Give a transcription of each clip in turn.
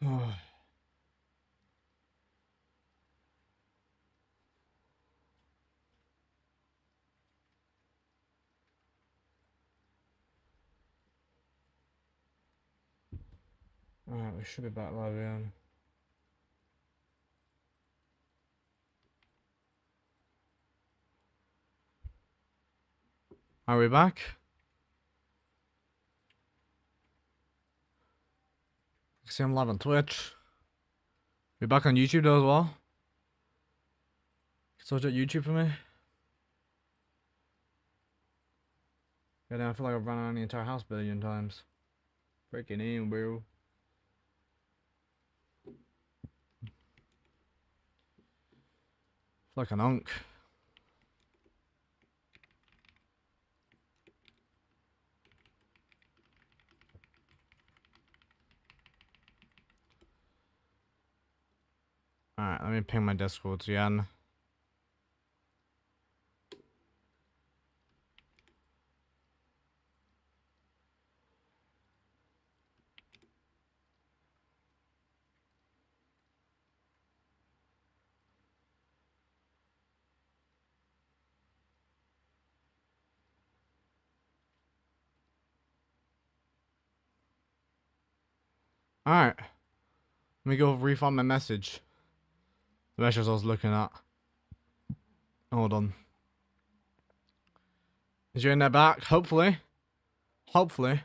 Alright, we should be back live again. Are we back? See, I'm live on Twitch. We back on YouTube though as well. Search out YouTube for me. Yeah, then I feel like I've run around the entire house a billion times. Freaking in, bro. Like an unk. Alright, let me ping my Discord again. Alright. Let me go refund my message. The message I was looking at. Hold on. Is you in there back? Hopefully. Hopefully.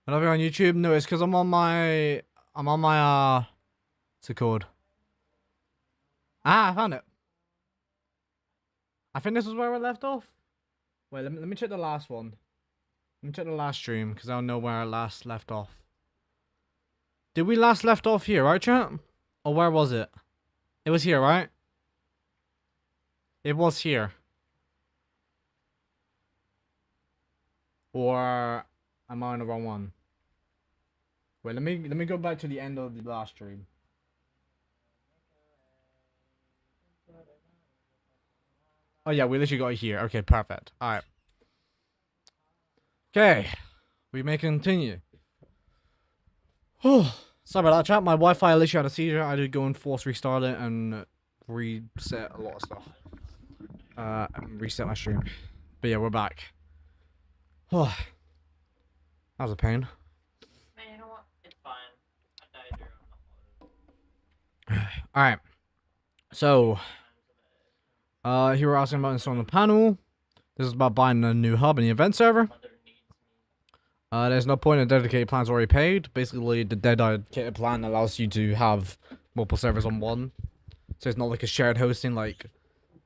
I love you on YouTube. No, it's because I'm on my what's it called? Ah, I found it. I think this was where I left off. Wait, let me check the last one. Let me check the last stream, because I don't know where I last left off. Did we last left off here, right, chat? Or where was it? It was here, right? It was here. Or am I on the wrong one? Wait, let me go back to the end of the last stream. Oh yeah, we literally got it here. Okay, perfect. Alright. Okay. We may continue. Oh, sorry about that, chat. My Wi-Fi literally had a seizure. I had to go and force restart it and reset a lot of stuff. And reset my stream. But yeah, we're back. Oh, that was a pain. Man, you know what? It's fine. I died during the Alright. So, here we're asking about installing the panel. This is about buying a new hub in the event server. There's no point in dedicated plans already paid. Basically, the dedicated plan allows you to have multiple servers on one. So it's not like a shared hosting like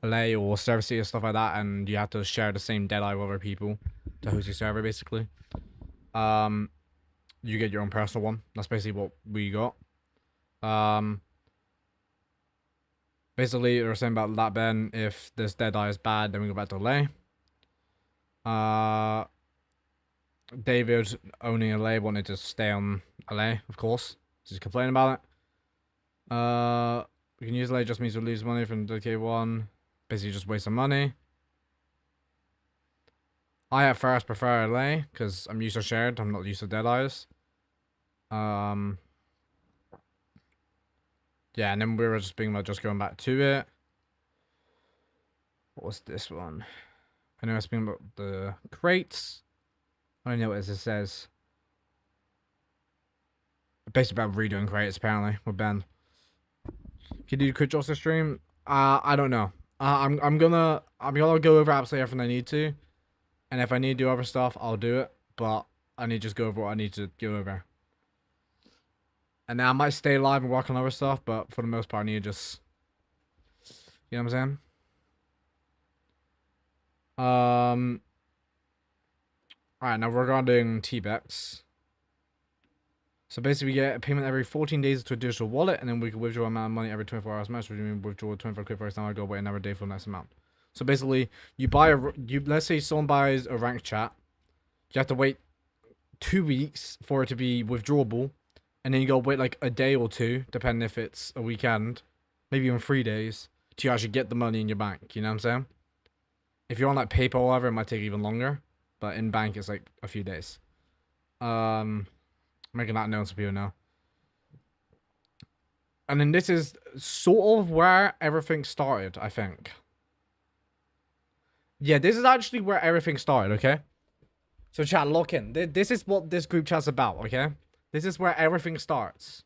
LA or Server City or stuff like that, and you have to share the same deadeye with other people to host your server, basically. You get your own personal one. That's basically what we got. Basically, they were saying about that, Ben, if this deadeye is bad, then we go back to LA. David, owning LA, wanted to stay on LA, of course. He's complaining about it. We can use LA, just means we lose money from the K1. Basically, just waste some money. I at first prefer LA, because I'm used to shared, I'm not used to deadeyes. Yeah, and then we were just being like, just going back to it. What was this one? I know I was speaking about the crates. I don't know what this says. Basically about redoing crates, apparently, with Ben. Can you quick Joss stream? I don't know. I'm gonna go over absolutely everything I need to. And if I need to do other stuff, I'll do it. But I need to just go over what I need to go over. And then I might stay live and work on other stuff, but for the most part, I need to just... You know what I'm saying? Alright, now regarding T-Bex. So basically, we get a payment every 14 days to a digital wallet, and then we can withdraw amount of money every 24 hours max, which means withdraw 25 quid first time, I go wait another day for the next amount. So basically, you buy let's say someone buys a ranked chat, you have to wait 2 weeks for it to be withdrawable, and then you gotta wait like a day or two, depending if it's a weekend, maybe even 3 days, to actually get the money in your bank, you know what I'm saying? If you're on like PayPal or whatever, it might take even longer, but in bank it's like a few days. Making that known so people know. And then this is sort of where everything started, I think. Yeah, this is actually where everything started, okay? So chat, lock in. This is what this group chat's about, okay? This is where everything starts.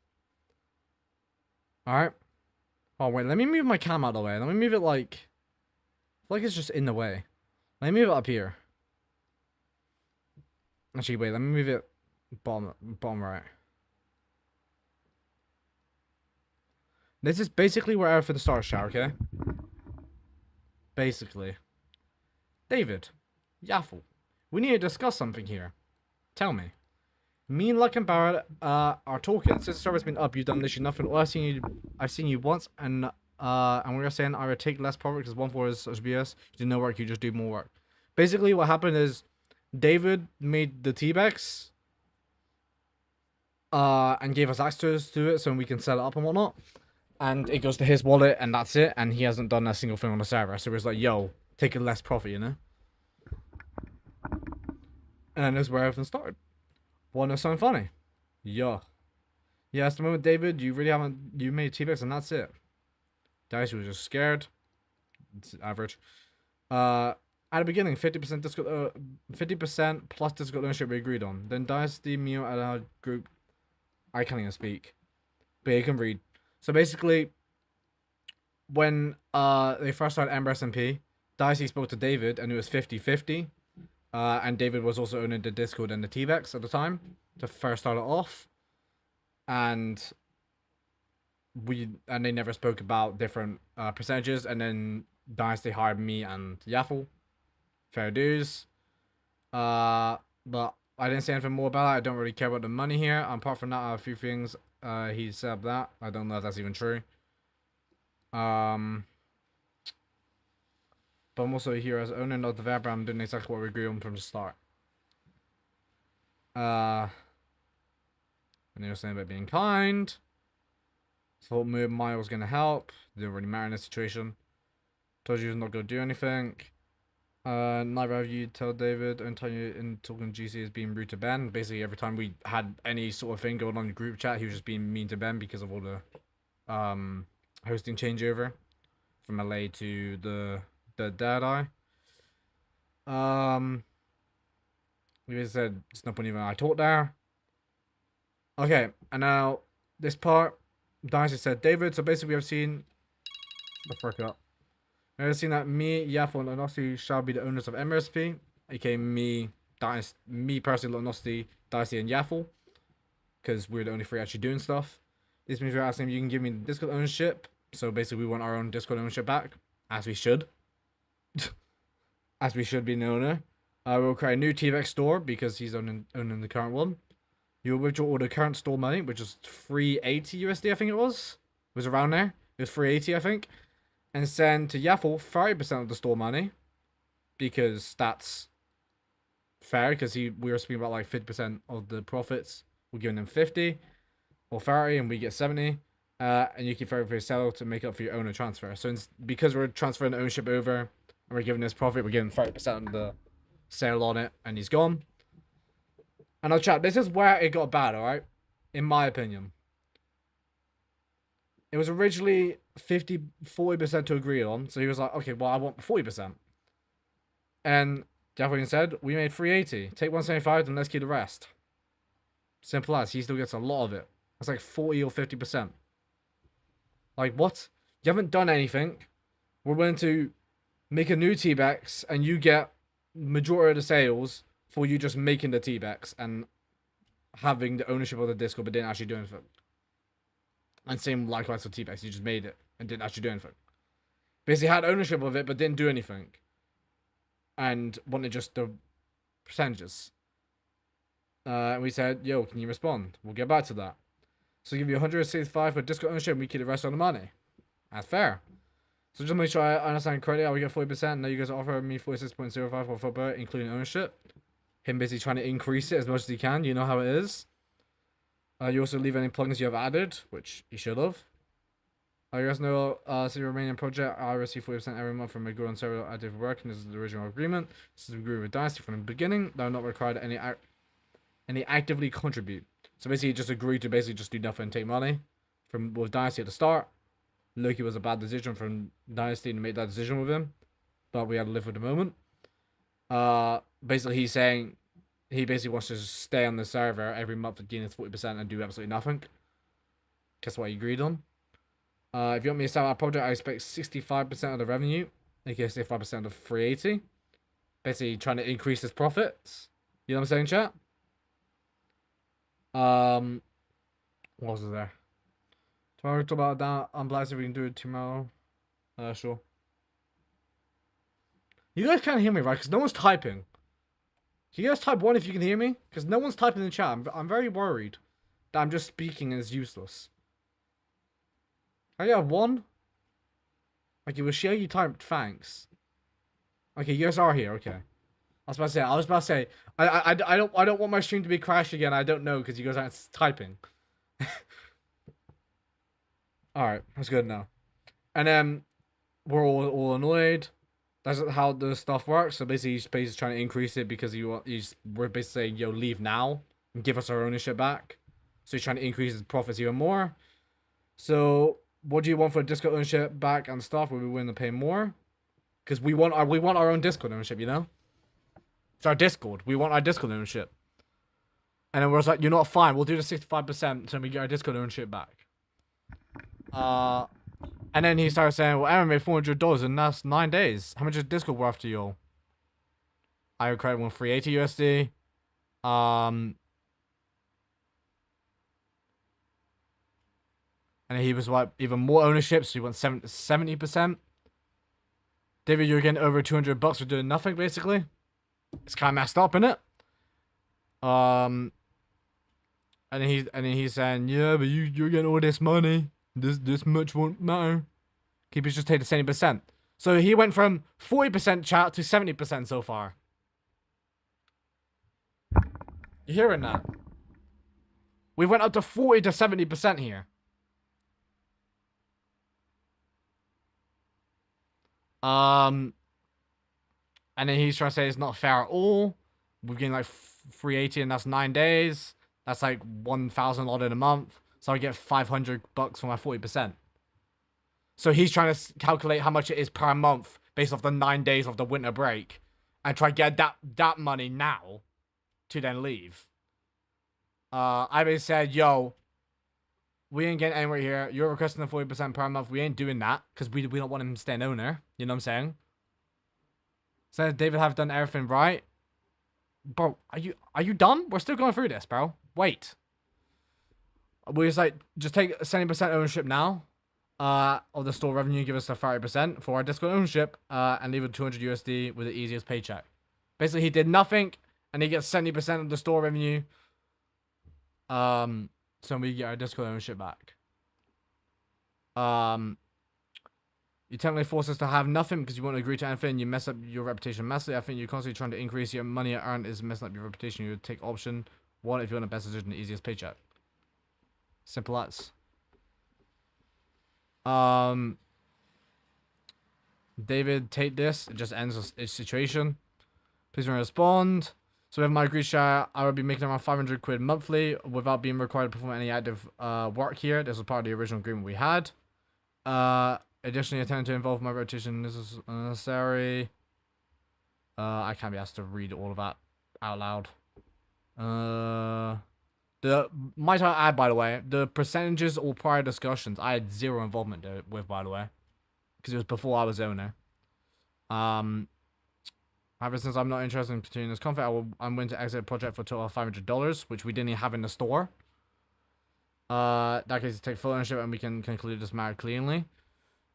Alright? Oh, wait, let me move my cam out of the way. Let me move it like it's just in the way. Let me move it up here. Actually, wait, let me move it bottom right. This is basically where everything starts, chat, okay? Basically. David, Yaffle, we need to discuss something here. Tell me. Me and Luck and Barrett are talking. Since the server's been up, you've done literally nothing. All I've seen you once, and we were saying I would take less profit because 1-4 is HBS. You do no work, you just do more work. Basically, what happened is David made the T-Bex and gave us access to it so we can set it up and whatnot. And it goes to his wallet, and that's it. And he hasn't done a single thing on the server. So it's like, yo, take a less profit, you know? And that's where everything started. Wanna know something funny? Yeah. Yeah, that's the moment, David. You really haven't. You made T-Bex, and that's it. Dice was just scared. It's average. At the beginning, 50% Discord, 50% plus Discord ownership we agreed on. Then Dynasty Mio at our group. I can't even speak, but you can read. So basically, when they first started DonutSMP, Dicey spoke to David, and it was 50-50. And David was also owning the Discord and the T-Bex at the time to first start it off. And they never spoke about different percentages. And then Dynasty hired me and Yaffle. Fair dues. But I didn't say anything more about it. I don't really care about the money here. Apart from that, I have a few things he said that. I don't know if that's even true. But I'm also here as owner of the developer. I'm doing exactly what we agreed on from the start. And they were saying about being kind. Thought Mile was gonna help. Didn't really matter in this situation. Told you he was not gonna do anything. Neither of you tell David and tell you in talking to GC is being rude to Ben. Basically, every time we had any sort of thing going on in the group chat, he was just being mean to Ben because of all the hosting changeover from LA to the Dead Eye. We said it's no point even I talked there. Okay, and now this part, Dynasty said, David, so basically we have seen the frick up. We have seen that me, Yaffle, and Lunoxity shall be the owners of MSP, aka me, Dynasty, me personally, Lunoxity, Dynasty, and Yaffle, because we're the only three actually doing stuff. This means we're asking if you can give me the Discord ownership. So basically, we want our own Discord ownership back, as we should. As we should be an owner. We'll create a new T-Rex store because he's owning the current one. You'll withdraw all the current store money, which is 380 USD, I think it was. It was around there. It was 380, I think. And send to Yaffle 30% of the store money. Because that's fair, because we were speaking about like 50% of the profits. We're giving them 50 or 30, and we get 70. And you keep 30 for yourself to make up for your owner transfer. So because we're transferring the ownership over, and we're giving this profit, we're giving 30% of the sale on it, and he's gone. And I'll chat, this is where it got bad, alright? In my opinion. It was originally 40% to agree on, so he was like, okay, well, I want 40%. And Jeffrey said, we made 380. Take 175, and let's keep the rest. Simple as. He still gets a lot of it. That's like 40 or 50%. Like, what? You haven't done anything. We're willing to make a new T-Bex, and you get majority of the sales for you just making the T-Bex and having the ownership of the Discord, but didn't actually do anything. And same likewise for T-Bex. You just made it and didn't actually do anything. Basically had ownership of it, but didn't do anything. And wanted just the percentages. And we said, yo, can you respond? We'll get back to that. So give you 165 for Discord ownership, and we keep the rest on the money. That's fair. So just make sure I understand correctly. I will get 40%. Now you guys offer me 46.05 for football, including ownership. Him basically trying to increase it as much as he can. You know how it is. You also leave any plugins you have added, which you should have. You guys know, so the Romanian project, I receive 40% every month from a good on server active work, and this is the original agreement. This is agreed with Dynasty from the beginning. They're not required any actively contribute. So basically, just agreed to basically just do nothing and take money from with Dynasty at the start. Loki was a bad decision from Dynasty to make that decision with him, but we had to live with the moment. Basically, he's saying he basically wants to just stay on the server every month and gain his 40% and do absolutely nothing. Guess what he agreed on? If you want me to start our project, I expect 65% of the revenue, aka 65% of 380. Basically, trying to increase his profits. You know what I'm saying, chat? What was there? Tomorrow, talk about that. I'm blessed if we can do it tomorrow. Sure. You guys can't hear me, right? Because no one's typing. Can you guys type 1 if you can hear me? Because no one's typing in the chat. I'm very worried that I'm just speaking and it's useless. I got 1. Okay, well, share you typed thanks. Okay, you guys are here. Okay. I was about to say. I don't want my stream to be crashed again. I don't know because you guys aren't typing. All right, that's good now. And then we're all annoyed. That's how the stuff works. So basically, he's basically trying to increase it because we're basically saying, yo, leave now and give us our ownership back. So he's trying to increase his profits even more. So what do you want for Discord ownership back and stuff? Will we willing to pay more? Because we want our own Discord ownership, you know? It's our Discord. We want our Discord ownership. And then we're just like, you're not fine. We'll do the 65% until we get our Discord ownership back. And then he started saying, well, Aaron made $400 and that's 9 days. How much is Discord worth to you? I would credit 380 USD. And he was like, even more ownership, so he wants 70%. David, you're getting over $200 for doing nothing, basically. It's kind of messed up, isn't it? And then he's saying, yeah, but you're getting all this money. This much won't matter. Keep it just take the 70%. So he went from 40% chat to 70% so far. You hearing that? We went up to 40 to 70% here. And then he's trying to say it's not fair at all. We're getting like 380 and that's 9 days. That's like 1,000 odd in a month. So I get $500 for my 40%. So he's trying to calculate how much it is per month based off the 9 days of the winter break. And try to get that money now to then leave. I basically said, yo, we ain't getting anywhere here. You're requesting the 40% per month. We ain't doing that because we don't want him staying owner. You know what I'm saying? Says David have done everything right. Bro, are you done? We're still going through this, bro. Wait. We just like just take 70% ownership now. Of the store revenue, give us a 30% for our Discord ownership, and leave it 200 USD with the easiest paycheck. Basically, he did nothing, and he gets 70% of the store revenue. So we get our Discord ownership back. You technically force us to have nothing because you won't agree to anything. You mess up your reputation massively. I think you're constantly trying to increase your money earned is messing up your reputation. You would take option 1 if you want the best decision, the easiest paycheck. Simple as. David, take this. It just ends the situation. Please don't respond. So with my agreed share, I would be making around 500 quid monthly without being required to perform any active work here. This was part of the original agreement we had. Additionally, attempting to involve my rotation. This is unnecessary. I can't be asked to read all of that out loud. Might I add, by the way, the percentages or prior discussions I had 0 involvement with, by the way, because it was before I was owner. However, since I'm not interested in continuing this conflict, I'm willing to exit the project for a total of $500, which we didn't even have in the store. That case, take full ownership and we can conclude this matter cleanly.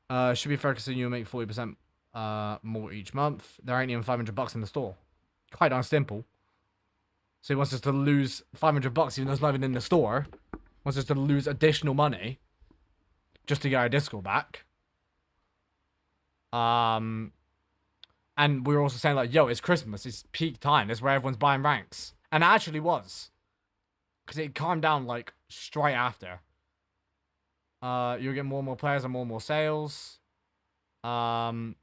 Should be fair considering you make 40% more each month. There ain't even $500 in the store. Quite darn simple. So he wants us to lose $500 even though it's not even in the store. Wants us to lose additional money just to get our Discord back. And we were also saying like, yo, it's Christmas. It's peak time. This is where everyone's buying ranks. And it actually was. Because it calmed down like straight after. You'll get more and more players and more sales. And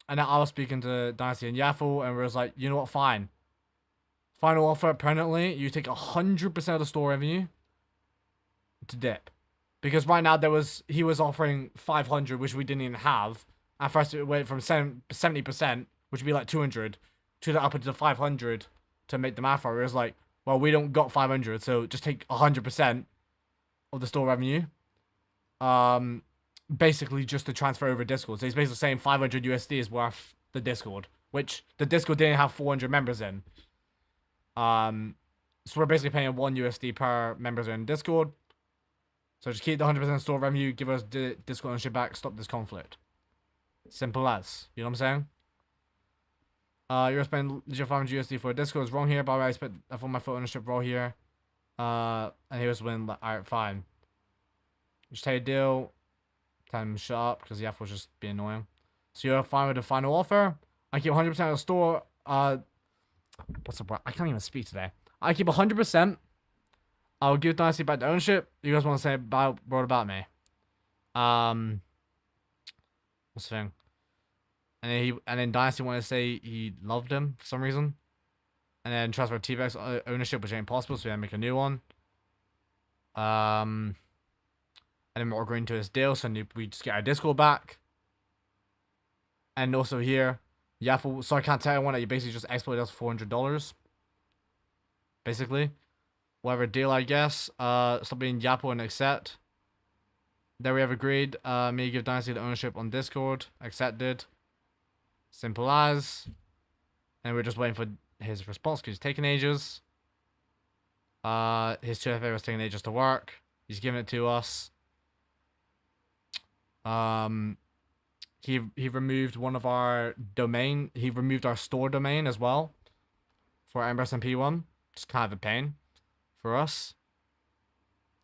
then I was speaking to Dynasty and Yaffle and we was like, you know what, fine. Final offer permanently, you take 100% of the store revenue to dip. Because right now he was offering 500, which we didn't even have. At first, it went from 70%, which would be like 200, to the up to 500 to make the math right. It was like, well, we don't got 500, so just take 100% of the store revenue. Basically just to transfer over Discord. So he's basically saying 500 USD is worth the Discord, which the Discord didn't have 400 members in. So we're basically paying 1 USD per members in Discord. So just keep the 100% store revenue, give us the Discord ownership back, stop this conflict. Simple as. You know what I'm saying? You're spending legit 500 USD for a Discord is wrong here. By the way, I spent for my full ownership role here. And here's when, alright, fine. Just take a deal. Tell him shut up because the F was just being annoying. So you're fine with the final offer. I keep 100% of the store. What's the word? I can't even speak today. I keep 100%. I'll give Dynasty back the ownership. You guys want to say about word about me? What's the thing? And then Dynasty wanted to say he loved him for some reason. And then transfer T-Bex ownership, which ain't possible, so we had to make a new one. And then we're agreeing to his deal, so we just get our Discord back. And also here, Yaffle, so I can't tell anyone that you basically just exploited us for $400. Basically. Whatever deal, I guess. Stop being Yappo and accept. There we have agreed. Me give Dynasty the ownership on Discord. Accepted. Simple as. And we're just waiting for his response because he's taking ages. His 2FA was taking ages to work. He's giving it to us. He removed one of our domain. He removed our store domain as well. For DonutSMP one. Just kind of a pain. For us.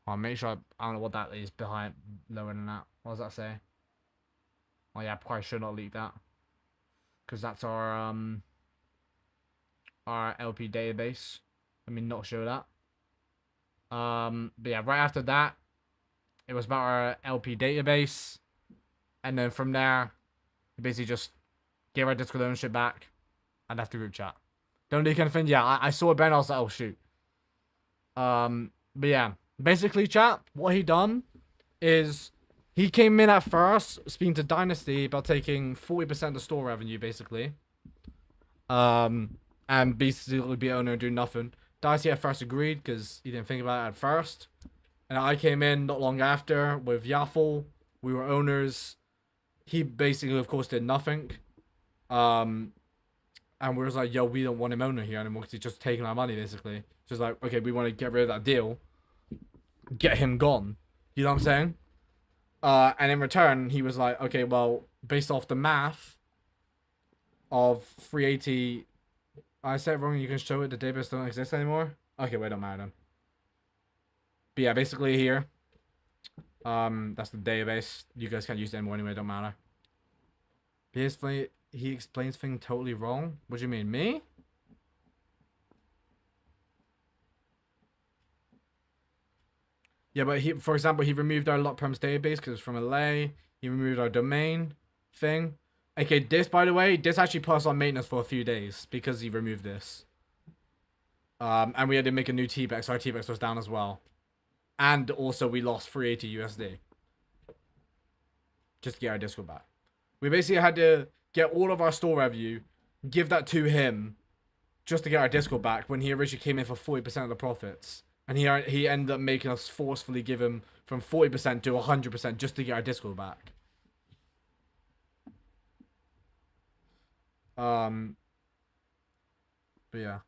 I'll make sure I don't know what that is behind lower than that. What does that say? Oh yeah, probably should not leak that. Because that's our LP database. Let me not show that. But yeah, right after that, it was about our LP database. And then from there, we basically just gave our Discord ownership back. And left the group chat. Don't leak anything. Yeah, I saw it Ben, I was like, oh shoot. But yeah, basically, chat, what he done is he came in at first speaking to Dynasty about taking 40% of the store revenue, basically. And basically be owner and do nothing. Dynasty at first agreed because he didn't think about it at first. And I came in not long after with Yaffle. We were owners. He basically, of course, did nothing. And we was like, yo, we don't want him owner here anymore because he's just taking our money, basically. Just like, okay, we want to get rid of that deal. Get him gone. You know what I'm saying? And in return, he was like, okay, well, based off the math of 380... I said it wrong, you can show it, the database don't exist anymore? Okay, wait, don't matter then. But yeah, basically here. That's the database. You guys can't use it anymore anyway, don't matter. Basically, he explains things totally wrong. What do you mean, me? Yeah, but he, for example, he removed our lot perms database because it's from LA. He removed our domain thing. Okay, this, by the way, this actually put us on maintenance for a few days because he removed this. And we had to make a new T-Bex, so our T-Bex was down as well. And also we lost 380 USD. Just to get our Discord back. We basically had to get all of our store revenue, give that to him, just to get our Discord back when he originally came in for 40% of the profits. And he ended up making us forcefully give him from 40% to 100% just to get our Discord back. But yeah.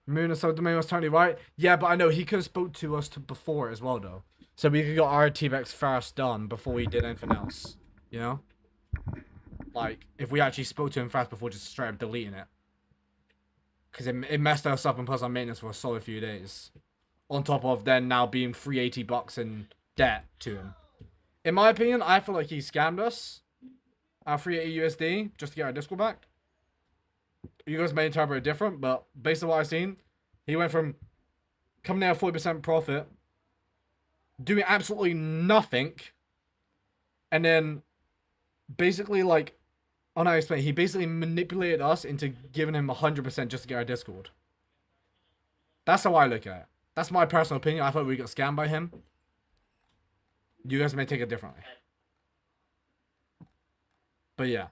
Moon and subdomain was totally right. Yeah, but I know he could have spoke to us before as well, though. So we could get our T-Bex first done before we did anything else. You know? Like, if we actually spoke to him first before just straight up deleting it. Because it messed us up and put us on maintenance for a solid few days. On top of then now being $380 in debt to him. In my opinion, I feel like he scammed us. Our 380 USD just to get our Discord back. You guys may interpret it different, but based on what I've seen, he went from coming out 40% profit, doing absolutely nothing, and then basically like, oh no, I explain. He basically manipulated us into giving him 100% just to get our Discord. That's how I look at it. That's my personal opinion. I thought we got scammed by him. You guys may take it differently. But yeah.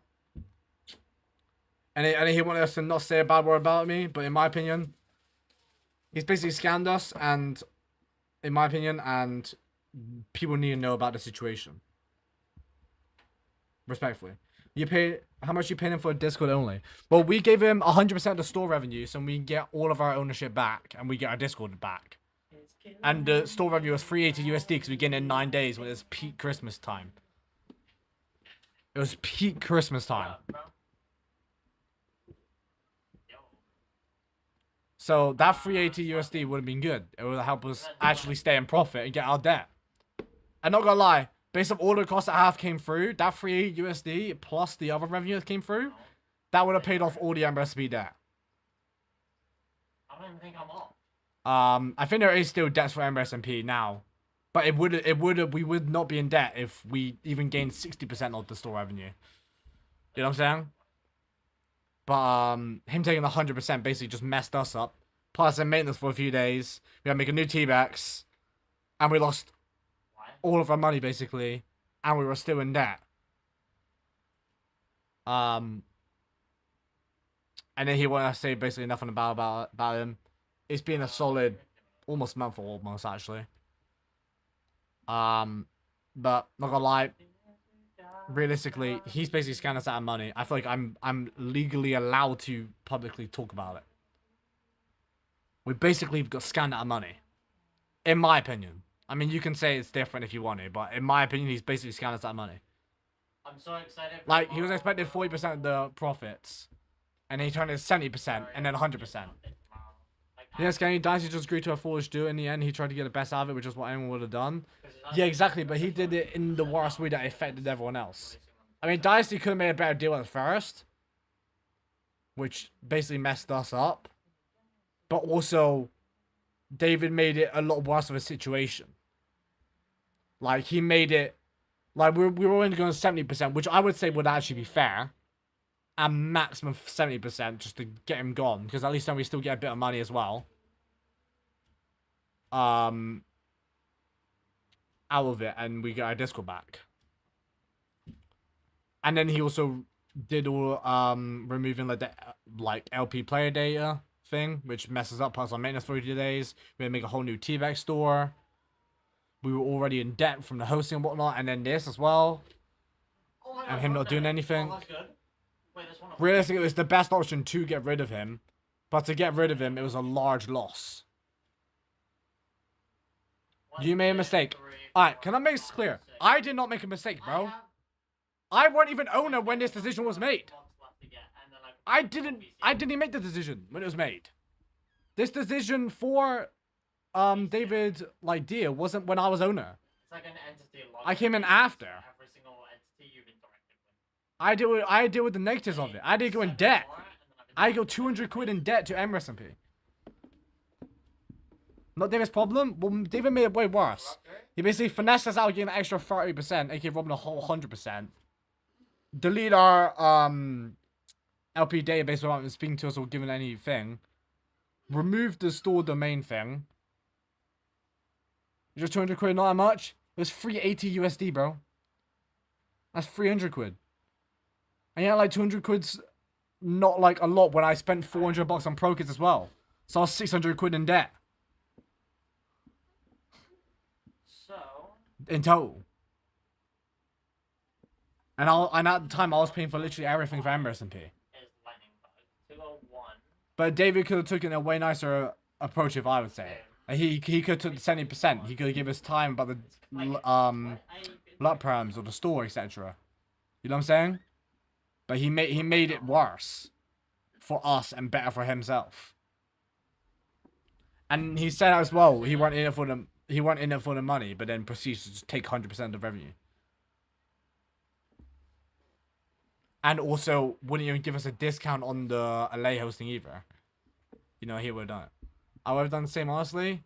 And he wanted us to not say a bad word about me, but in my opinion, he's basically scammed us, and in my opinion, and people need to know about the situation. Respectfully. You pay how much you paying him for Discord only? Well, we gave him 100% of the store revenue, so we get all of our ownership back, and we get our Discord back. And the store revenue was 380 USD because we get it in 9 days when it's peak Christmas time. It was peak Christmas time. So that 380 USD would have been good. It would help us actually stay in profit and get our debt. I'm not gonna lie, based on all the costs that have came through, that 380 USD plus the other revenue that came through, that would have paid off all the MRSP debt. I don't even think I'm off. I think there is still debts for MRSP now, but we would not be in debt if we even gained 60% of the store revenue. You know what I'm saying? But him taking 100% basically just messed us up. Plus, in maintenance for a few days, we had to make a new T-Bax, and we lost all of our money basically, and we were still in debt. And then he wanted us to say basically nothing about him. It's been a solid almost month almost actually. But not gonna lie, realistically, he's basically scammed us out of money. I feel like I'm legally allowed to publicly talk about it. We basically got scammed out of money, in my opinion. I mean, you can say it's different if you want to, but in my opinion, he's basically scammed us out of money. I'm so excited. Like, he was expected 40% of the profits, and he turned it 70%, and then 100%. Yes, Kenny Dicey just agreed to a foolish deal. In the end, he tried to get the best out of it, which is what anyone would have done. Yeah, exactly, but he did it in the worst way that affected everyone else. I mean, Dicey could have made a better deal at first, which basically messed us up. But also, David made it a lot worse of a situation. Like, he made it... Like, we were only going to 70%, which I would say would actually be fair. And maximum 70% just to get him gone. Because at least then we still get a bit of money as well. Out of it. And we get our Discord back. And then he also did all removing like the LP player data thing. Which messes up us on maintenance for 30 days. We had to make a whole new T-Back store. We were already in debt from the hosting and whatnot. And then this as well. Oh my God, And him not doing anything. Oh, that's good. Wait, there's one Realistically, it was the best option to get rid of him. But to get rid of him, it was a large loss. You made a mistake. Alright, can I make this clear? I did not make a mistake, bro. I wasn't even owner when this decision was made. I didn't even make the decision when it was made. This decision for David like deal wasn't when I was owner. It's like an entity. I came in after. Every single entity you've interacted with. I deal with the negatives of it. I didn't go in debt. I go 200 quid in debt to MRSP. Not David's problem. Well, David made it way worse. He basically finessed us out getting an extra 30%, aka robbing a whole 100%. Delete our LP database without speaking to us or giving anything. Remove the store domain thing. Just 200 quid, not that much. It was 380 USD, bro. That's 300 quid. And yeah, like 200 quid's not like a lot when I spent 400 bucks on Pro Kids as well. So I was 600 quid in debt. So in total. And at the time I was paying for literally everything for MRSP. But David could have taken a way nicer approach, if I would say. He could have took the 70%. He could have given us time about the lot perms or the store, etc. You know what I'm saying? But he made it worse for us and better for himself. And he said as well, he weren't in it for the money, but then proceeds to just take 100% of the revenue. And also wouldn't even give us a discount on the LA hosting either. You know, he would have done it. I would have done the same, honestly.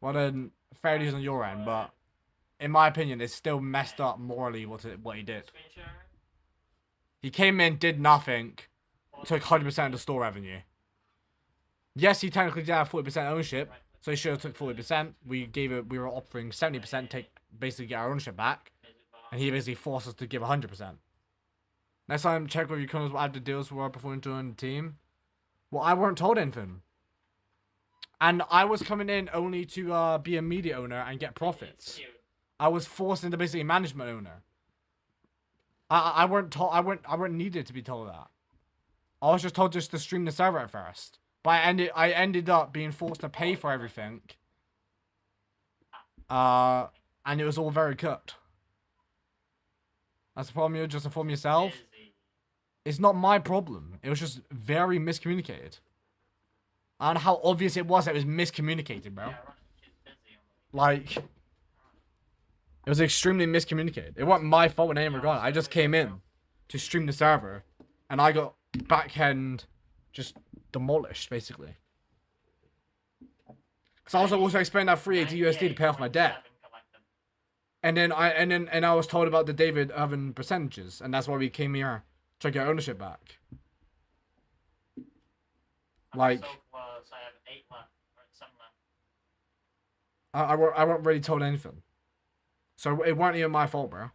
Well, then, fair dues on your end, but in my opinion, it's still messed up morally what he did. He came in, did nothing, took 100% of the store revenue. Yes, he technically did have 40% ownership, So he should have took 40%. We were offering 70%, basically get our ownership back, and he basically forced us to give 100%. Next time, check with your colonels what the deals were before joining the team. Well, I weren't told anything. And I was coming in only to be a media owner and get profits. I was forced into basically management owner. I weren't told. I weren't needed to be told that. I was just told just to stream the server at first. But I ended up being forced to pay for everything. And it was all very cooked. That's the problem. You just inform yourself. It's not my problem. It was just very miscommunicated. I don't know how obvious it was miscommunicated, bro. Like, it was extremely miscommunicated. It wasn't my fault in any regard. I just came in to stream the server, and I got backend just demolished, basically. Because I was also expending that 380 USD to pay off my debt. And then I was told about the David Oven percentages, and that's why we came here to get ownership back. Like, so close. I have 8 left, or 7 left. I weren't really told anything. So it weren't even my fault, bro. Alright,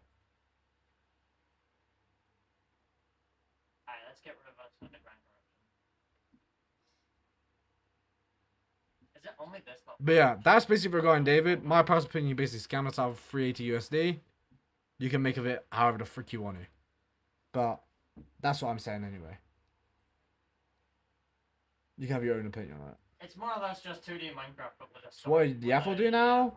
let's get rid of us underground corruption. Is it only this level? But yeah, that's basically regarding David. My personal opinion, you basically scam us out of 380 USD. You can make of it however the frick you want to. But that's what I'm saying anyway. You can have your own opinion on it. It's more or less just 2D Minecraft, but with a So what did Yaffle do now?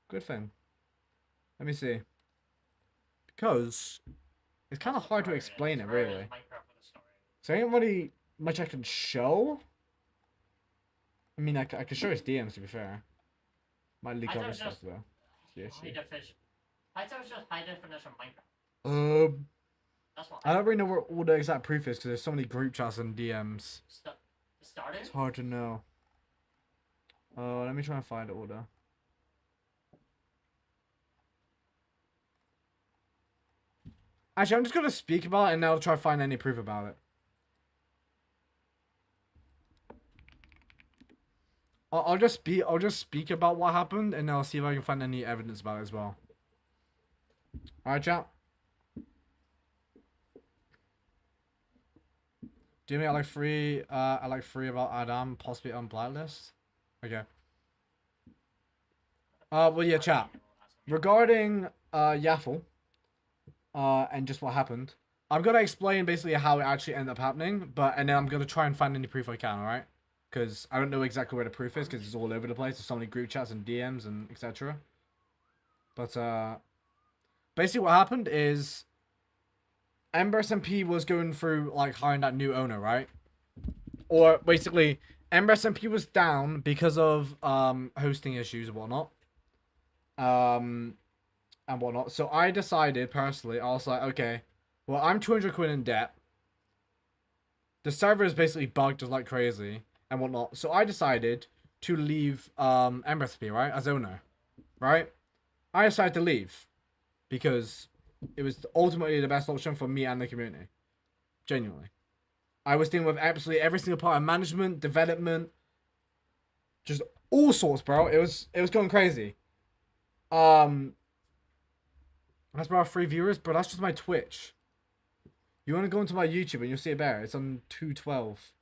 Good thing. Let me see. Because it's kind of hard to explain it, really. So ain't really much I can show. I mean, I can show his DMs, to be fair. Might leak other stuff, though. I thought it was just high definition Minecraft. That's what I don't really know where all the exact proof is, because there's so many group chats and DMs. Started? It's hard to know. Let me try and find the order. Actually, I'm just gonna speak about it, and I'll try to find any proof about it. I'll just speak about what happened, and I'll see if I can find any evidence about it as well. Alright, chat. Do you mean I like free about Adam, possibly on blacklist? Okay. Well, yeah, chat. Regarding Yaffle, and just what happened, I'm gonna explain basically how it actually ended up happening, and then I'm gonna try and find any proof I can, alright? Because I don't know exactly where the proof is, because it's all over the place. There's so many group chats and DMs and etc. But basically what happened is DonutSMP was going through like hiring that new owner, right? Or basically DonutSMP was down because of hosting issues and whatnot. So I decided personally, I was like, okay, well, I'm 200 quid in debt. The server is basically bugged just like crazy and whatnot. So I decided to leave DonutSMP, right, as owner, right? I decided to leave because it was ultimately the best option for me and the community. Genuinely. I was dealing with absolutely every single part of management, development, just all sorts, bro. It was going crazy. That's about 3 viewers, but that's just my Twitch. You want to go into my YouTube and you'll see it there. It's on 212.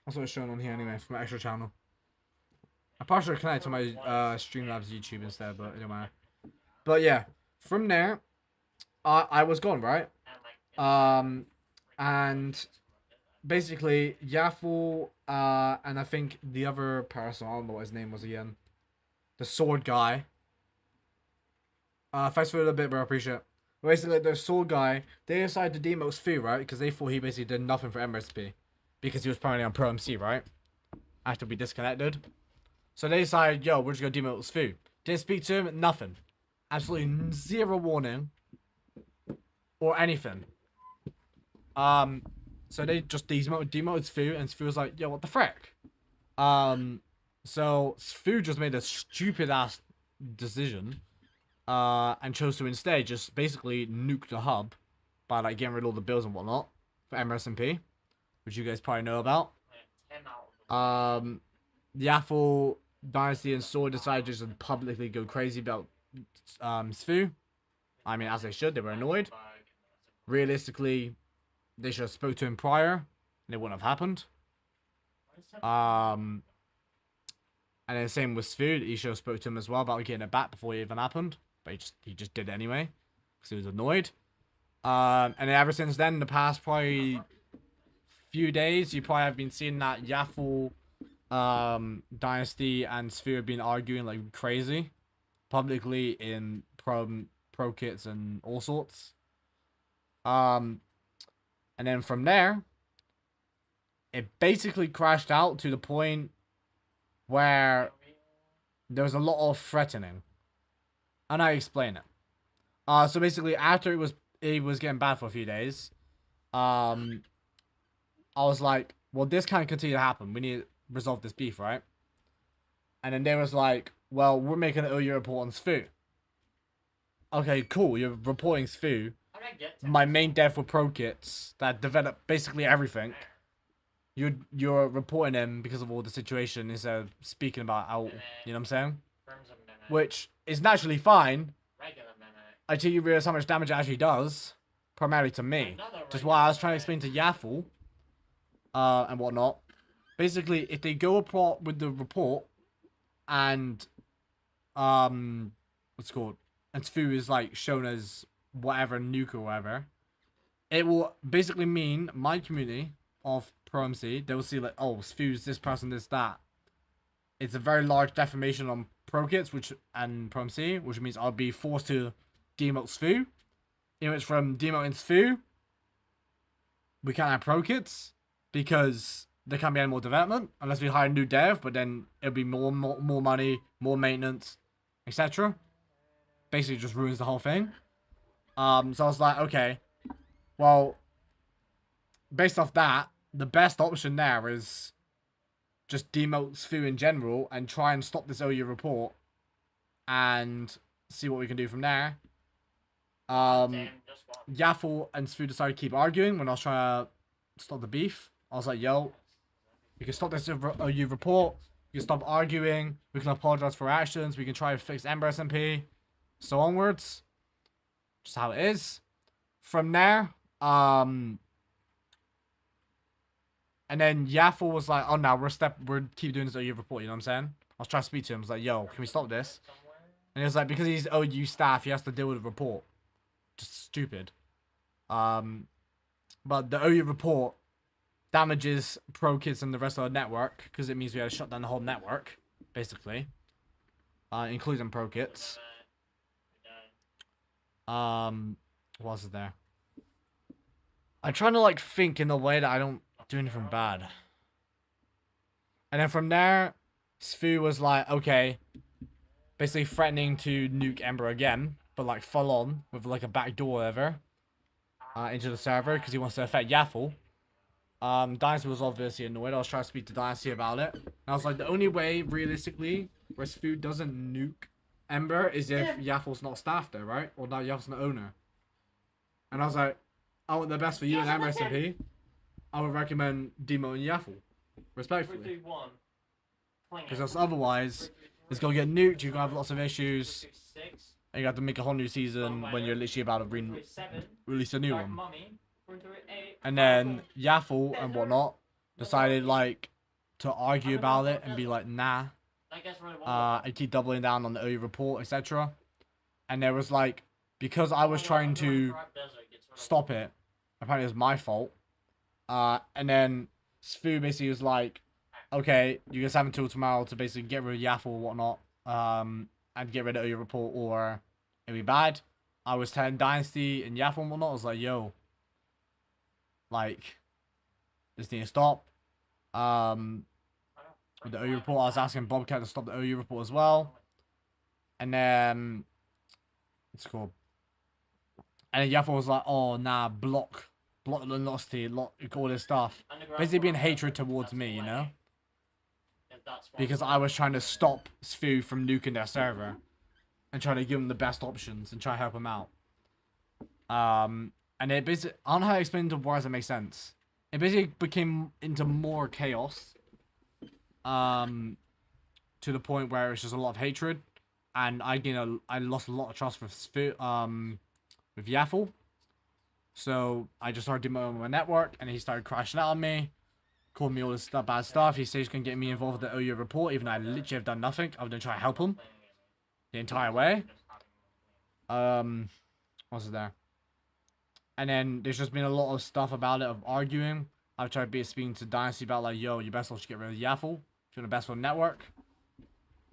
That's what it's showing on here anyway, from my extra channel. I probably should connect to my Streamlabs YouTube instead, but it don't matter. But yeah, from there, I was gone, right? And basically, Yaffle, and I think the other person, I don't know what his name was again. The sword guy. Thanks for a little bit, bro, I appreciate it. Basically, the sword guy, they decided to demote Sfu, right? Because they thought he basically did nothing for MSP. Because he was apparently on Pro MC, right? After we disconnected. So they decided, yo, we're just going to demote Sfu. Didn't speak to him, nothing. Absolutely zero warning. Or anything. So they just demoted Sfu, and Sfu was like, yo, what the frick? So Sfu just made a stupid ass decision. And chose to instead just basically nuke the hub by like getting rid of all the bills and whatnot for MSMP, which you guys probably know about. 10 out of the Yaffle, Dynasty, and Sword decided just to publicly go crazy about Sfu. I mean, as they should. They were annoyed. Realistically, they should have spoke to him prior, and it wouldn't have happened. And then same with Sfu. He should have spoke to him as well about getting it back before it even happened, but he just did it anyway because he was annoyed. And then ever since then, the past probably few days, you probably have been seeing that Yaffle, Dynasty, and Sphere have been arguing like crazy publicly in pro kits and all sorts. And then from there, it basically crashed out to the point where there was a lot of threatening. And I explain it. So basically, after it was getting bad for a few days, I was like, well, this can't continue to happen. We need to resolve this beef, right? And then they was like, well, we're making an OU report on Sfu. Okay, cool. You're reporting Sfu. My main dev for pro kits that develop basically everything. You're reporting him because of all the situation instead of speaking about how, you know what I'm saying? Which is naturally fine. Until you realize how much damage it actually does. Primarily to me. Just what I was trying to explain to Yaffle. And whatnot. Basically, if they go apart with the report and what's it called? And Sfu is like shown as whatever nuke or whatever, it will basically mean my community of Pro MC, they will see like, oh, Sfu's this person, this, that. It's a very large defamation on Pro Kits and Pro MC, which means I'll be forced to demote Sfu. In which from demoting Sfu, we can't have Pro Kits because there can't be any more development unless we hire a new dev, but then it'll be more money, more maintenance, etc. Basically just ruins the whole thing. So I was like, okay, well, based off that, the best option there is just demote Sfu in general and try and stop this OU report and see what we can do from there. Yaffle and Sfu decided to keep arguing when I was trying to stop the beef. I was like, yo, we can stop this OU report. We can stop arguing. We can apologize for our actions. We can try to fix DonutSMP. So onwards. Just how it is. From there, and then Yaffle was like, oh no, we're keep doing this OU report, you know what I'm saying? I was trying to speak to him. I was like, yo, can we stop this? And he was like, because he's OU staff, he has to deal with the report. Just stupid. But the OU report damages Pro Kids and the rest of the network, because it means we had to shut down the whole network, basically. Including Pro Kits. What else is there? I'm trying to like think in a way that I don't do anything bad. And then from there, Sfu was like, okay, basically threatening to nuke Ember again, but like full on with like a back door or whatever, into the server because he wants to affect Yaffle. Dynasty was obviously annoyed. I was trying to speak to Dynasty about it. And I was like, the only way realistically where Sfu doesn't nuke Ember is if Yaffle's not staff there, right? Or that Yaffle's not owner. And I was like, I want the best for you and Ember SMP. I would recommend demoting Yaffle. Respectfully. Because otherwise, it's going to get nuked, you're going to have lots of issues. And you have to make a whole new season when you're literally about to release a new one. And then Yaffle and whatnot decided like to argue about it and be like, nah. I keep doubling down on the OU report, etc. And there was like, because I was trying to stop it, apparently it was my fault. And then Sfu basically was like, okay, you guys have until tomorrow to basically get rid of Yaffle or whatnot, and get rid of OU report or it'll be bad. I was telling Dynasty and Yaffle and whatnot, I was like, yo, like, this needs to stop. With the OU report, I was asking Bobcat to stop the OU report as well. And then, it's cool. And then Yaffle was like, oh, nah, block Lucnoxity, all this stuff. Basically being hatred towards me, you know? Because I was trying to stop Sfu from nuking their server. And trying to give them the best options and try to help them out. And it basically, I don't know how to explain the words that make sense. It basically became into more chaos. To the point where it's just a lot of hatred, and I lost a lot of trust with Yaffle. So I just started demoting my network, and he started crashing out on me, calling me all this bad stuff. He says he's gonna get me involved with the OU report, even though I literally have done nothing other than try to help him the entire way. What's there? And then there's just been a lot of stuff about it of arguing. I've tried speaking to Dynasty about like, yo, you best off should get rid of Yaffle if you're the best for the network.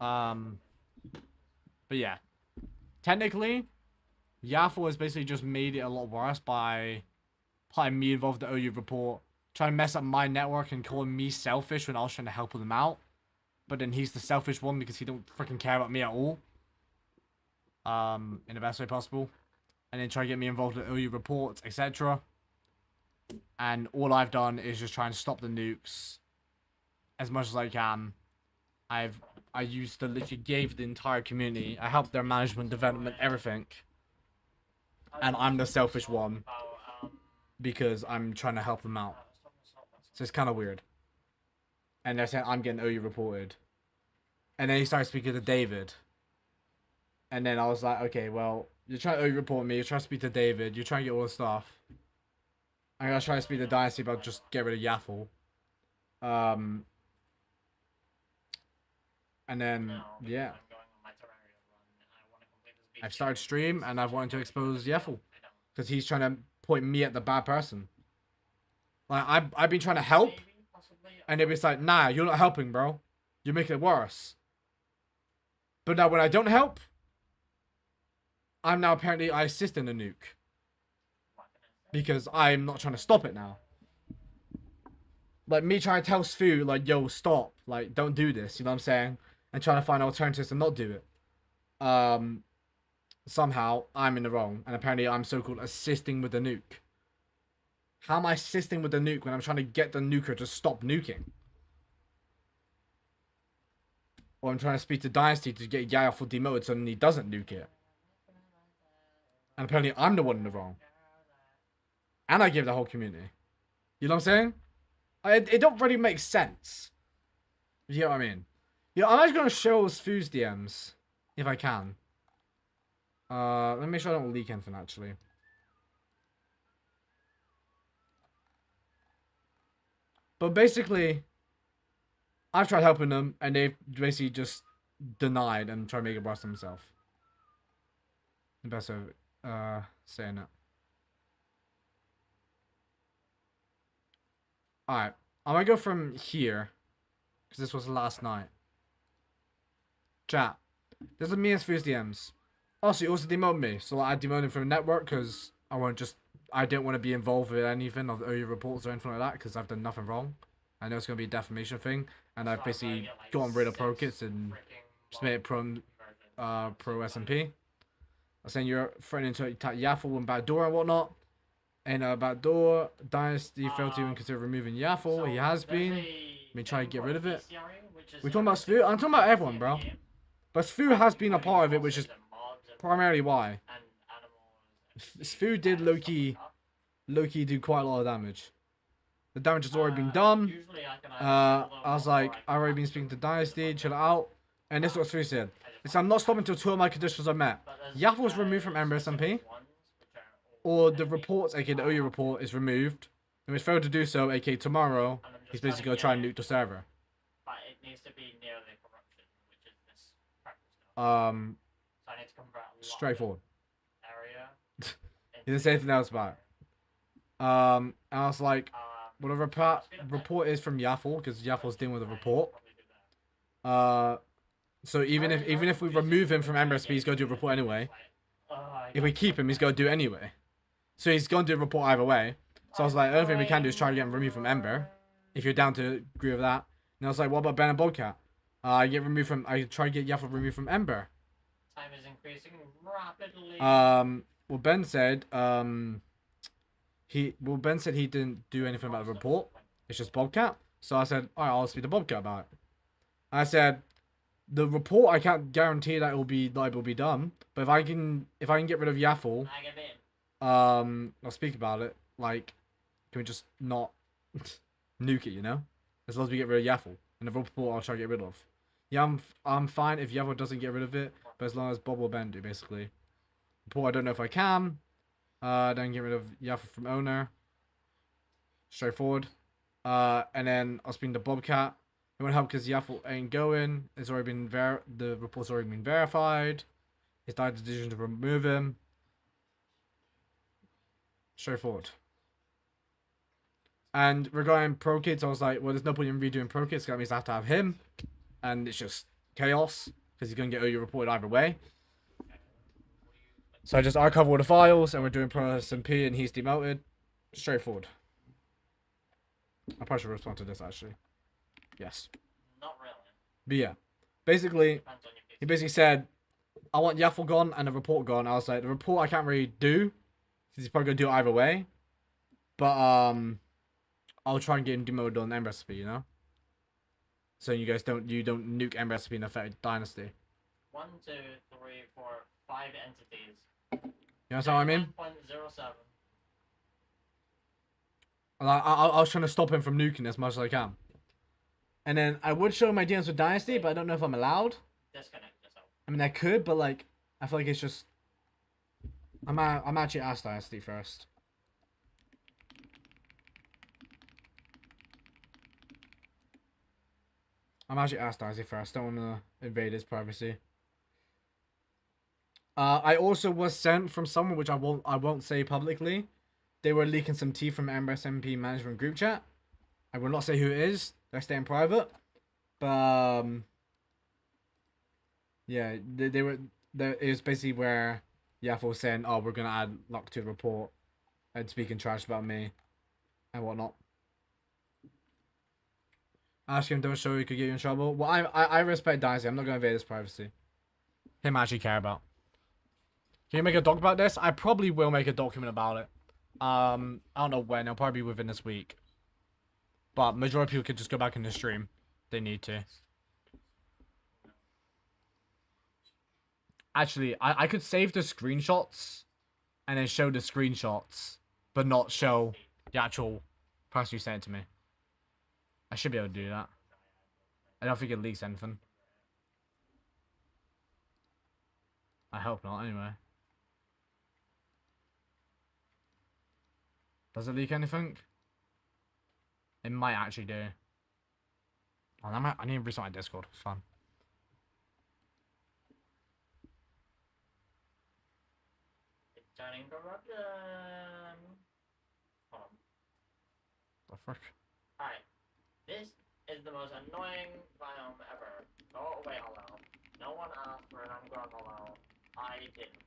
But yeah, technically, Yaffle has basically just made it a lot worse by putting me involved with the OU report, trying to mess up my network and calling me selfish when I was trying to help him out. But then he's the selfish one because he don't freaking care about me at all. In the best way possible. And then try to get me involved with OU reports, etc. And all I've done is just try and stop the nukes as much as I can. I literally gave the entire community. I helped their management, development, everything. And I'm the selfish one because I'm trying to help them out. So it's kind of weird. And they're saying I'm getting OU reported. And then he started speaking to David. And then I was like, okay, well, you're trying to OU report me. You're trying to speak to David. You're trying to get all the stuff. I'm going to try to speak to Dynasty about just get rid of Yaffle. And then, yeah. I've started stream and I've wanted to expose Yaffle. Because he's trying to point me at the bad person. Like, I've been trying to help. And it was like, nah, you're not helping, bro. You're making it worse. But now when I don't help, I'm now apparently I assist in the nuke. Because I'm not trying to stop it now. Like, me trying to tell Sfu, like, yo, stop. Like, don't do this, you know what I'm saying? And trying to find alternatives and not do it. Somehow, I'm in the wrong. And apparently, I'm so-called assisting with the nuke. How am I assisting with the nuke when I'm trying to get the nuker to stop nuking? Or I'm trying to speak to Dynasty to get Yaffle demoted so then he doesn't nuke it. And apparently, I'm the one in the wrong. And I give the whole community. You know what I'm saying? It don't really make sense. You know what I mean? Yeah, I'm actually going to show Sfu's DMs. If I can. Let me make sure I don't leak anything, actually. But basically, I've tried helping them, and they've basically just denied and tried to make it worse themselves. The best of saying it. Alright, I'm gonna go from here, because this was last night. Chat. This is me and Sfu's DMs. Also, he also demoted me, so I demoted him from the network, because I don't want to be involved with anything of OU reports or anything like that, because I've done nothing wrong. I know it's going to be a defamation thing, and I've basically gotten rid of pro kits and just made it pro SMP. I'm saying you're threatening to attack Yaffle and backdoor and whatnot. And backdoor, Dynasty failed to even consider removing Yaffle. He has been. Been trying to get rid of it. We're talking about Sfu. I'm talking about everyone, bro. But Sfu has been a part of it, which is primarily why. Sfu did low-key do quite a lot of damage. The damage has already been done. I was like, I've already been speaking to Dynasty, chill out. And this is what Sfu said. He said, I'm not stopping until 2 of my conditions are met. Yaffle was removed from SMP. Or the reports, aka the OU report, is removed. And if failed to do so, aka tomorrow, he's basically going to try and nuke the server. But it needs to be near the corruption, which is this practice stuff. So I need to convert a lot straightforward. Area. He didn't say anything else about it. And I was like, well, the report is from Yaffle, because Yaffle's dealing with the report. So even if we remove him from MSP, he's going to do a report anyway. If we keep him, he's going to do it anyway. So he's going to do a report either way. So I was like, the only thing we can do is try to get him removed from Ember. If you're down to agree with that. And I was like, what about Ben and Bobcat? I try to get Yaffle removed from Ember. Time is increasing rapidly. Well, Ben said, Ben said he didn't do anything about the report. It's just Bobcat. So I said, alright, I'll speak to Bobcat about it. I said, the report, I can't guarantee that it will be done. But if I can get rid of Yaffle, I'll speak about it. Like, can we just not nuke it? You know, as long as we get rid of Yaffle and the report, I'll try to get rid of. Yeah, I'm fine if Yaffle doesn't get rid of it, but as long as Bob or Ben do, basically. Report, I don't know if I can. Then get rid of Yaffle from owner. Straightforward. And then I'll spin the Bobcat. It won't help because Yaffle ain't going. It's already been the report's already been verified. It's died decision to remove him. Straightforward. And regarding Pro Kids, I was like, well, there's no point in redoing Pro Kids, so that means I have to have him. And it's just chaos, because he's going to get OU reported either way. So I just archive all the files, and we're doing DonutSMP, and he's demoted. Straightforward. I probably should respond to this, actually. Yes. Not really. But yeah. Basically, Depends on your he basically said, I want Yaffle gone and the report gone. I was like, the report I can't really do, because he's probably going to do it either way. But, I'll try and get him demoted on M recipe, you know? So you guys don't nuke M recipe in affected dynasty. 1, 2, 3, 4, 5 entities. You understand what I mean? 1.07. I was trying to stop him from nuking as much as I can. And then I would show my DMs with Dynasty, but I don't know if I'm allowed. Disconnect yourself. I mean, I could, but like, I feel like it's just. I'm actually asked Dynasty first. I'm actually asked Dynasty first. Don't want to invade his privacy. I also was sent from someone which I won't say publicly. They were leaking some tea from DonutSMP management group chat. I will not say who it is. They're staying private. But yeah, they were. It was basically where Yaffle was saying, "Oh, we're gonna add luck to the report," and speaking trash about me and whatnot. Ask him, don't show he could get you in trouble. Well, I respect Dicey. I'm not gonna invade his privacy. Him I actually care about. Can you make a doc about this? I probably will make a document about it. I don't know when. It'll probably be within this week. But majority of people could just go back in the stream. They need to. Actually, I could save the screenshots and then show the screenshots, but not show the actual person who sent it to me. I should be able to do that. I don't think it leaks anything. I hope not, anyway. Does it leak anything? It might actually do. Oh, I need to restart my Discord. It's fun. It's turning corruption. Hold on. The frick? Alright. This is the most annoying biome ever. Go away, hello. No one asked for an underground hello. I didn't.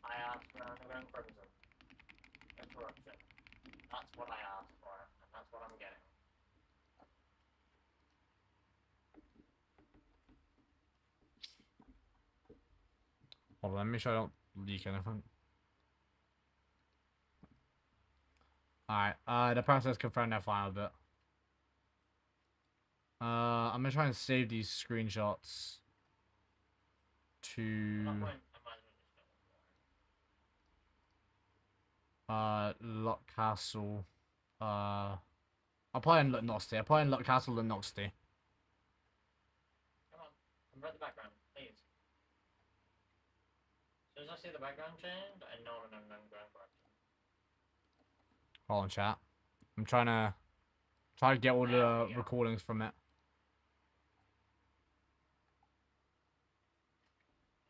I asked for an underground crimson. And corruption. That's what I asked for, and that's what I'm getting. Hold on, let me make sure I don't leak anything. Alright, the process confirmed that final bit. I'm gonna try and save these screenshots to Luck Castle. I'll play in Lucnoxity. I'll play in Luck Castle Lucnoxity. Come on, convert the background, please. As soon as I see the background change, I know I'm in an underground corruption. Hold on, chat. I'm trying to get all the recordings from it.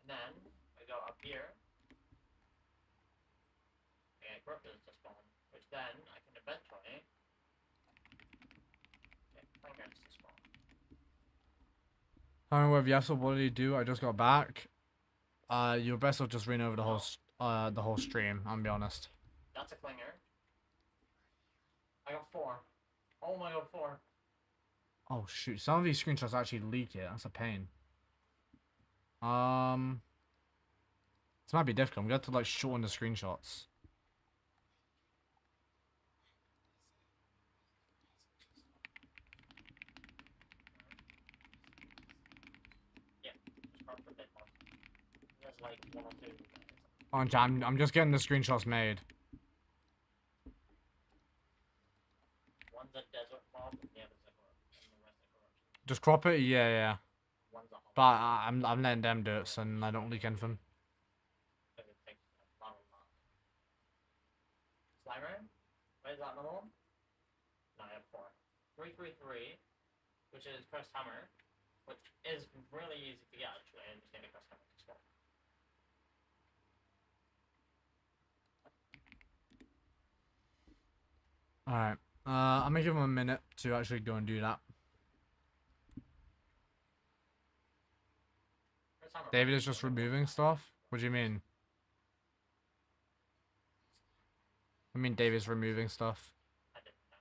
And then I go up here. I get corruptors to spawn, which then I can eventually get fingers to spawn. I don't know whether Yassel, what did he do? I just got back. Your vessel just ran over the whole stream. I'm gonna be honest. That's a clinger. I got 4. Oh my god, 4. Oh shoot! Some of these screenshots actually leak it. That's a pain. This might be difficult. I'm gonna have to like shorten the screenshots. Yeah, just run for a bit more. There's like 1 or 2 guys. I'm just getting the screenshots made. One's a desert mob and the other's a corruption. And the rest are corruption. Just crop it? Yeah, yeah. One's a hollow. But I'm letting them do it, so I don't leak anything. Because it takes a lot of luck. Slimer? Wait, is that another one? No, I have 4. 333, which is Cursed Hammer, which is really easy to get actually. I just need a Cursed Hammer to spawn. Alright. I'm gonna give him a minute to actually go and do that. David is just removing stuff? What do you mean? I mean David's removing stuff. I didn't know.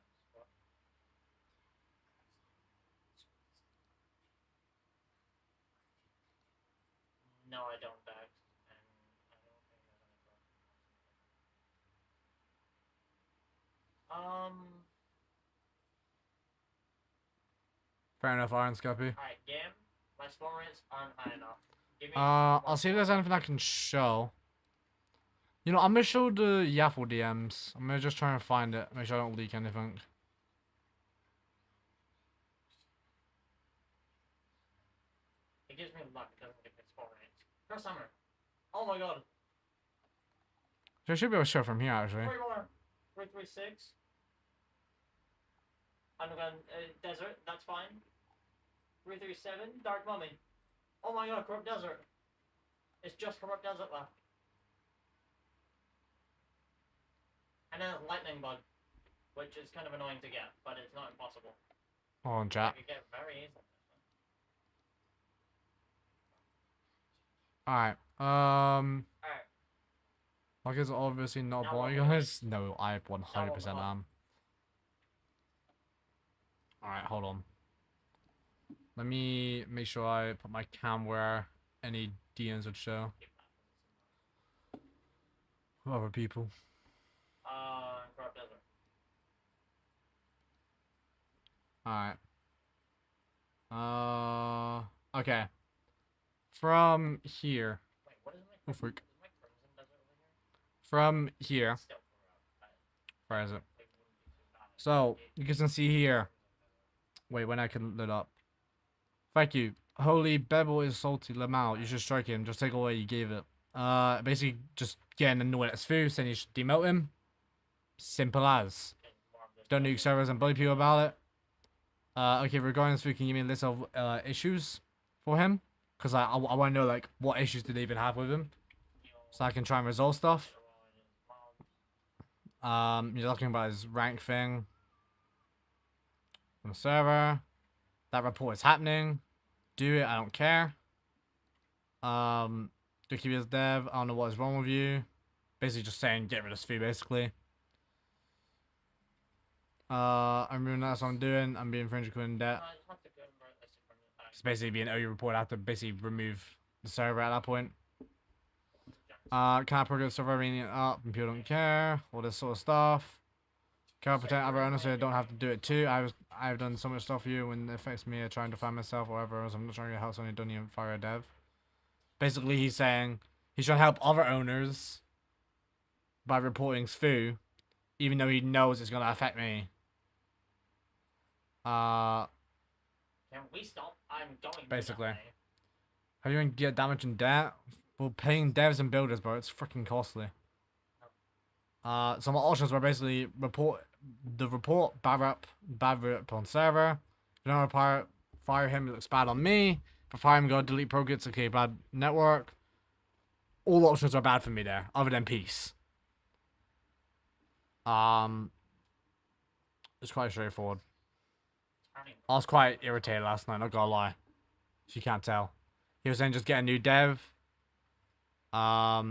No, I don't, Dex. And I don't think there's any. Fair enough, Iron Scuppy. Alright, game. My spawn rates aren't high enough. Give me I'll see if there's anything I can show. You know, I'm gonna show the Yaffle DMs. I'm gonna just try and find it. Make sure I don't leak anything. It gives me luck, it doesn't give me spawn rates. First summer. Oh my god. So I should be able to show from here, actually. 3 more. 336. Underground desert, that's fine. 337, Dark Mummy. Oh my god, Corrupt Desert. It's just Corrupt Desert left. And then Lightning Bug, which is kind of annoying to get, but it's not impossible. Hold on, chat. You get very easily. Alright. Alright. Like is obviously not Now boy, what will guys. No, I 100% am. Alright, hold on. Let me make sure I put my cam where any DMs would show. Who other people? Corrupt Desert. Alright. Okay. From here. Wait, what is Oh, my freak. Is my Crimson Desert over here? From here. Still corrupt. Where is it? It wouldn't be too bad. So, you can see here. Wait, when I can load up. Thank you. Holy Bebel is salty Lamau. You should strike him. Just take away you gave it. Basically, just getting annoyed at his food, saying you should demote him. Simple as. Don't nuke servers and bully people about it. Okay, regarding this food, can you give me a list of issues for him? Because I want to know, like, what issues do they even have with him? So I can try and resolve stuff. You're talking about his rank thing. On the server. That report is happening. Do it, I don't care. Do keep as dev, I don't know what is wrong with you. Basically just saying get rid of Svu basically. I'm doing that's what I'm doing. I'm being fringe in debt. It's basically being OU report. I have to basically remove the server at that point. Can I progress server reading it up and people don't care? All this sort of stuff. Can I protect other owners so I don't have to do it too? I've done so much stuff for you when it affects me trying to find myself or whatever else. I'm not trying to help someone who don't even fire a dev. Basically he's saying he's trying to help other owners by reporting Svu, even though he knows it's gonna affect me. Can we stop? I'm going. Basically. How do you get damage and debt? Well, paying devs and builders, bro, it's freaking costly. Some options were basically report bad rep on server. If you don't fire him, it looks bad on me. If I fire him, go delete progress, okay, bad network. All options are bad for me there, other than peace. It's quite straightforward. I was quite irritated last night, not gonna lie. If you can't tell. He was saying just get a new dev. I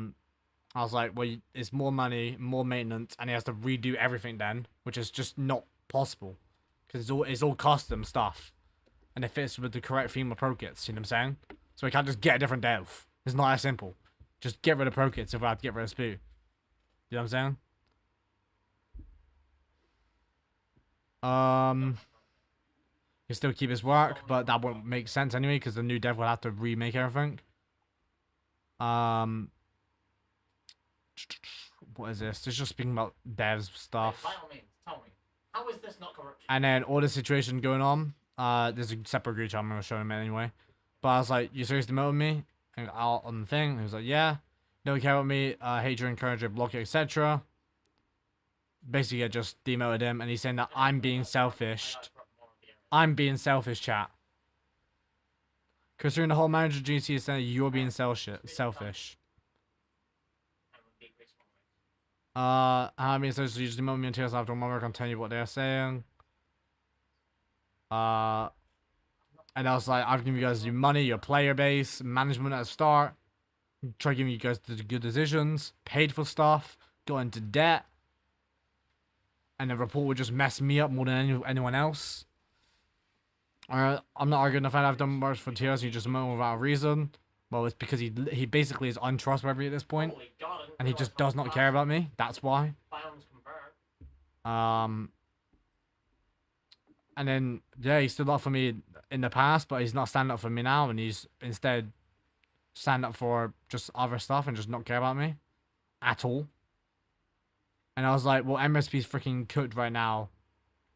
was like, well, it's more money, more maintenance, and he has to redo everything then, which is just not possible. Because it's all custom stuff. And it fits with the correct theme of ProKits, you know what I'm saying? So we can't just get a different dev. It's not that simple. Just get rid of ProKits if I have to get rid of Svu. You know what I'm saying? He'll still keep his work, but that won't make sense anyway, because the new dev will have to remake everything. What is this? It's just speaking about devs stuff. By all means, tell me. How is this not corruption? And then all this situation going on. There's a separate group chat I'm gonna show him anyway. But I was like, "You seriously demoted me?" And out on the thing, and he was like, "Yeah, don't care about me. Hate your encourager, block it, etc." Basically, I just demoted him, and he's saying that I'm being selfish. I'm being selfish, chat. Considering the whole manager GC is saying you're being selfish. I mean, so you just demoted me until after one more. I can tell you what they're saying. And I was like, I've given you guys your money, your player base, management at the start. Try giving you guys the good decisions, paid for stuff, got into debt. And the report would just mess me up more than anyone else. I'm not arguing the fact I've done much for TRS, he just moaned without a reason. Well, it's because he basically is untrustworthy at this point. And he just does not care about me. That's why. And then, yeah, he stood up for me in the past, but he's not standing up for me now, and he's instead standing up for just other stuff and just not care about me at all. And I was like, well, MSP's freaking cooked right now,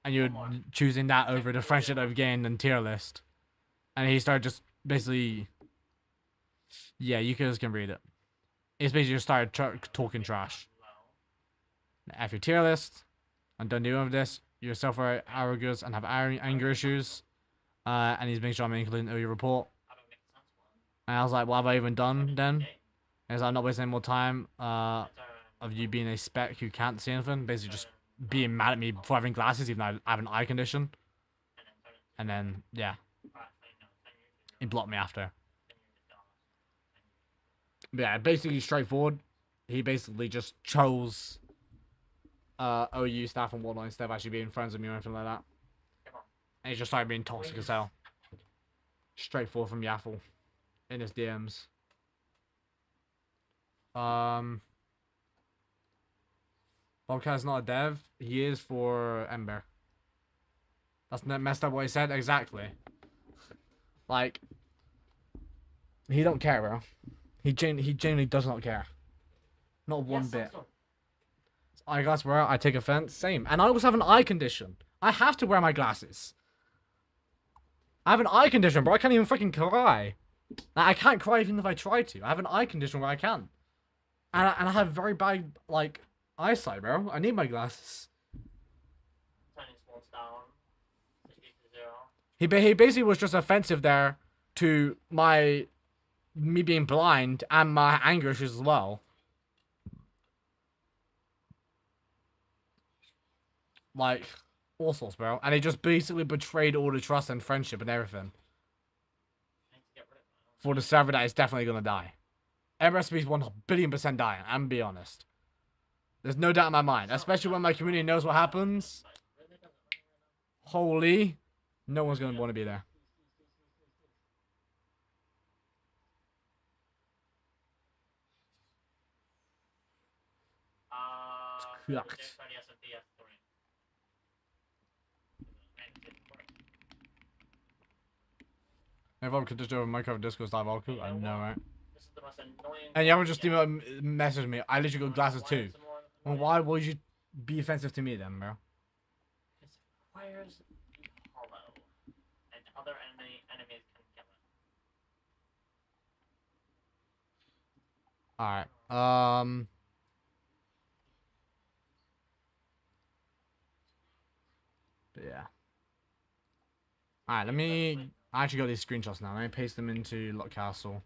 and you're choosing that over the friendship that we've gained and tier list. And he started just basically, yeah, you guys can read it. He's basically just started talking trash. F your tier list. I'm done dealing with this. You're self-arrogant and have anger issues. And he's making sure I'm including your report. And I was like, what have I even done then? And he's like, I'm not wasting any more time of you being a spec who can't see anything. Basically just being mad at me for having glasses even though I have an eye condition. And then, yeah. He blocked me after. But yeah, basically straightforward. He basically just chose OU staff and whatnot instead of actually being friends with me or anything like that. And he just started being toxic as hell. Straightforward from Yaffle in his DMs. Bobcat's not a dev. He is for Ember. That's not messed up what he said. Exactly. Like, he don't care, bro. He genuinely does not care. Not one bit. Eyeglass wearer, I take offense. Same. And I also have an eye condition. I have to wear my glasses. I have an eye condition, bro. I can't even freaking cry. Like, I can't cry even if I try to. I have an eye condition where I can. And I have very bad, like, eyesight, bro. I need my glasses. He basically was just offensive there to me being blind and my anger issues as well. Like, all sorts, bro. And he just basically betrayed all the trust and friendship and everything. For the server that is definitely gonna die. MSP's 1,000,000,000% dying, I'm be honest. There's no doubt in my mind. Especially when my community knows what happens. Holy. No one's gonna want to be there. It's if I could just over Minecraft Discord style Valku, I know, right? And you ever just message me, I literally got glasses too. Well, why would you be offensive to me then, bro? It requires hollow, and other enemies can kill it. Alright, but yeah. Alright, let me... I actually got these screenshots now. Let me paste them into Lock Castle.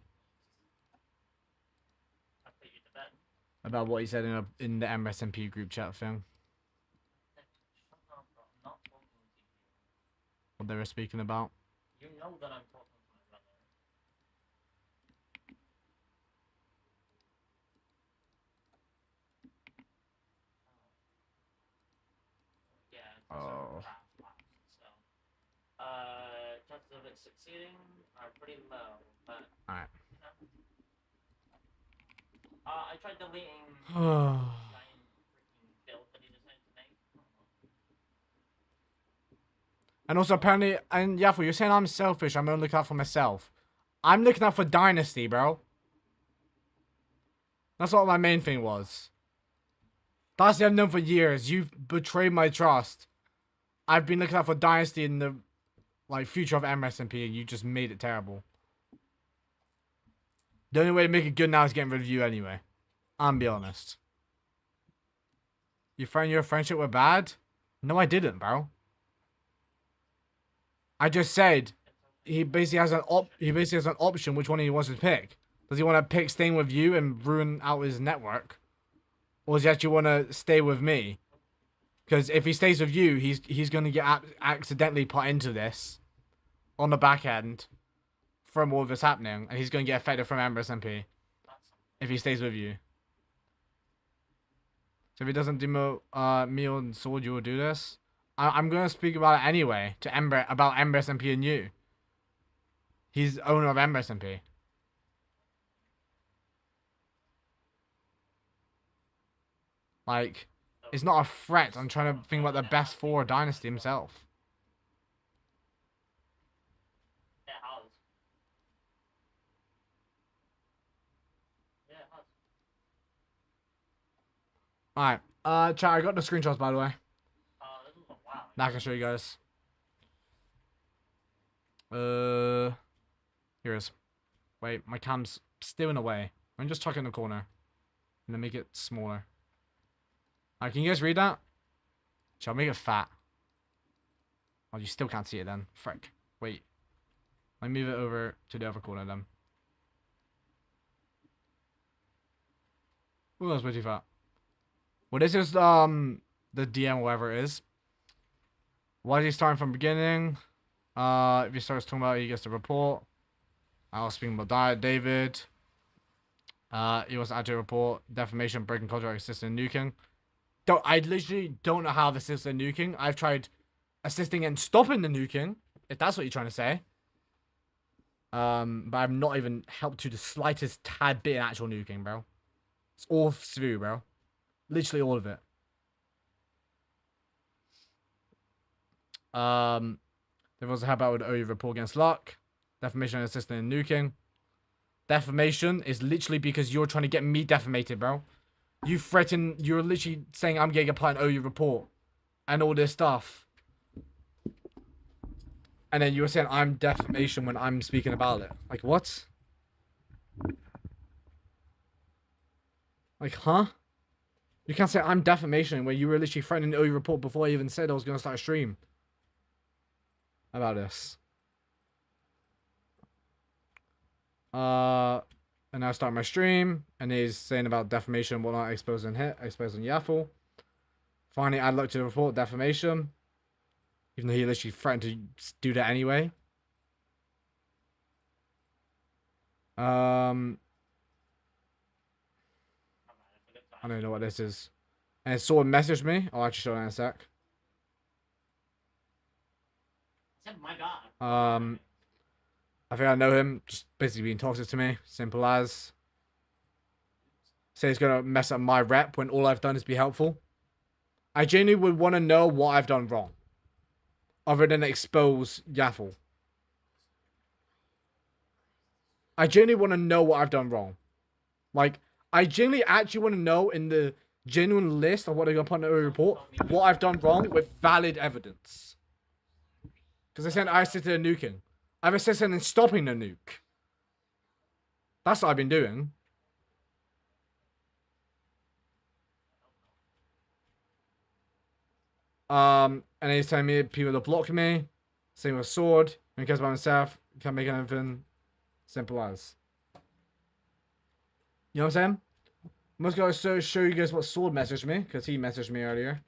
About what he said in the DonutSMP group chat thing. What they were speaking about. You know that I'm talking to my brother. Yeah. Oh. So, chances of it succeeding are pretty low, but Alright. you know. I tried deleting Oh. giant freaking build that he decided to make. And also apparently, and Yaffle, you're saying I'm selfish, I'm only looking out for myself. I'm looking out for Dynasty, bro. That's what my main thing was. Dynasty I've known for years. You've betrayed my trust. I've been looking out for Dynasty in the future of MSMP, and you just made it terrible. The only way to make it good now is getting rid of you anyway. I'm be honest. You threatened your friendship were bad? No, I didn't, bro. I just said he basically has an option which one he wants to pick. Does he want to pick staying with you and ruin out his network? Or does he actually want to stay with me? Because if he stays with you, he's going to get accidentally put into this on the back end from all of this happening, and he's going to get affected from MSMP if he stays with you. So if he doesn't demote me on Sword, you will do this. I'm going to speak about it anyway to about MSMP and you. He's owner of MSMP. Like, it's not a threat. I'm trying to think about the best for Dynasty himself. Yeah, it has. Yeah, it has. Alright. Chat, I got the screenshots, by the way. This is wow. Now I can show you guys. Here it is. Wait, my cam's still in the way. I'm just tuck it in the corner. And then make it smaller. Alright, can you guys read that? Shall I make it fat? Oh, you still can't see it then. Frick. Wait. Let me move it over to the other corner then. Oh, that's way too fat. Well, this is, the DM, whatever it is. Why is he starting from beginning? If he starts talking about it, he gets the report. I was speaking about David. He was added to a report. Defamation, breaking contract, assisting in nuking. I literally don't know how this is in nuking. I've tried assisting in stopping the nuking, if that's what you're trying to say. But I've not even helped to the slightest tad bit in actual nuking, bro. It's all through, bro. Literally all of it. There was a how about with OU report against Luck. Defamation and assisting in nuking. Defamation is literally because you're trying to get me defamated, bro. You threaten, you're literally saying I'm getting applied an OU report. And all this stuff. And then you were saying I'm defamation when I'm speaking about it. Like, what? Like, huh? You can't say I'm defamation when you were literally threatening the OU report before I even said I was going to start a stream. About this. And I start my stream, and he's saying about defamation, whatnot, exposing Yaffle. Finally, add luck to the report, defamation. Even though he literally threatened to do that anyway. I don't know what this is. And someone messaged me. I'll actually show that in a sec. I said, my God. I think I know him. Just basically being toxic to me. Simple as. Say he's gonna mess up my rep when all I've done is be helpful. I genuinely would want to know what I've done wrong. Other than expose Yaffle. I genuinely want to know what I've done wrong. Like, I genuinely actually want to know in the genuine list of what they're going to put in the report, what I've done wrong with valid evidence. Because I said I assisted in nuking. I've assisted in stopping the nuke. That's what I've been doing. And he's telling me people to block me. Same with Sword. When he cares about himself, can't make anything. Simple as. You know what I'm saying? I'm just going to show you guys what Sword messaged me, because he messaged me earlier.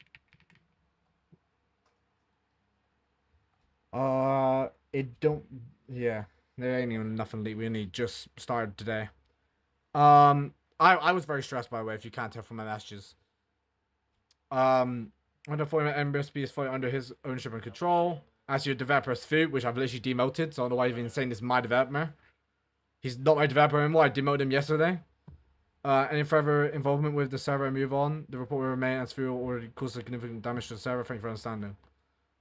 Yeah, there ain't even nothing leaked. We only just started today. I was very stressed, by the way, if you can't tell from my messages. Under format MSP is fully under his ownership and control. As your developer's food, which I've literally demoted, so I don't know why you've been saying this is my developer. He's not my developer anymore. I demoted him yesterday. Any further involvement with the server and move on. The report will remain as fuel already caused significant damage to the server. Thank you for understanding.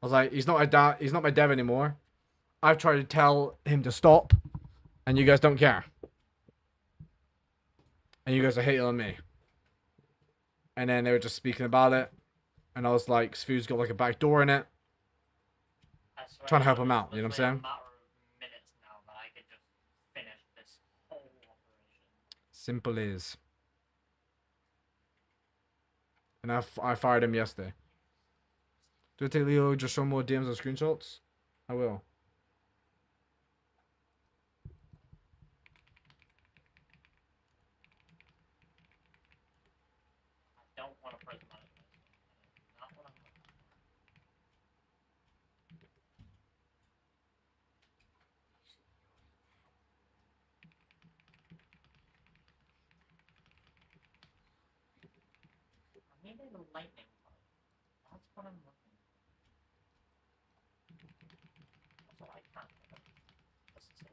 I was like, he's not my dev anymore. I've tried to tell him to stop, and you guys don't care. and you guys are hating on me. And then they were just speaking about it, and I was like, Sfu's got like a back door in it. I swear Trying to help it's him out, you know what I'm literally saying? a matter of minutes now that I could just finish this whole operation. Simple as. And I fired him yesterday. Do I take Leo just show more DMs and screenshots? I will. I don't want to press money. Not what I'm looking for. I needed a lightning bug. That's what I'm looking for. Also, I can't pick up this is it.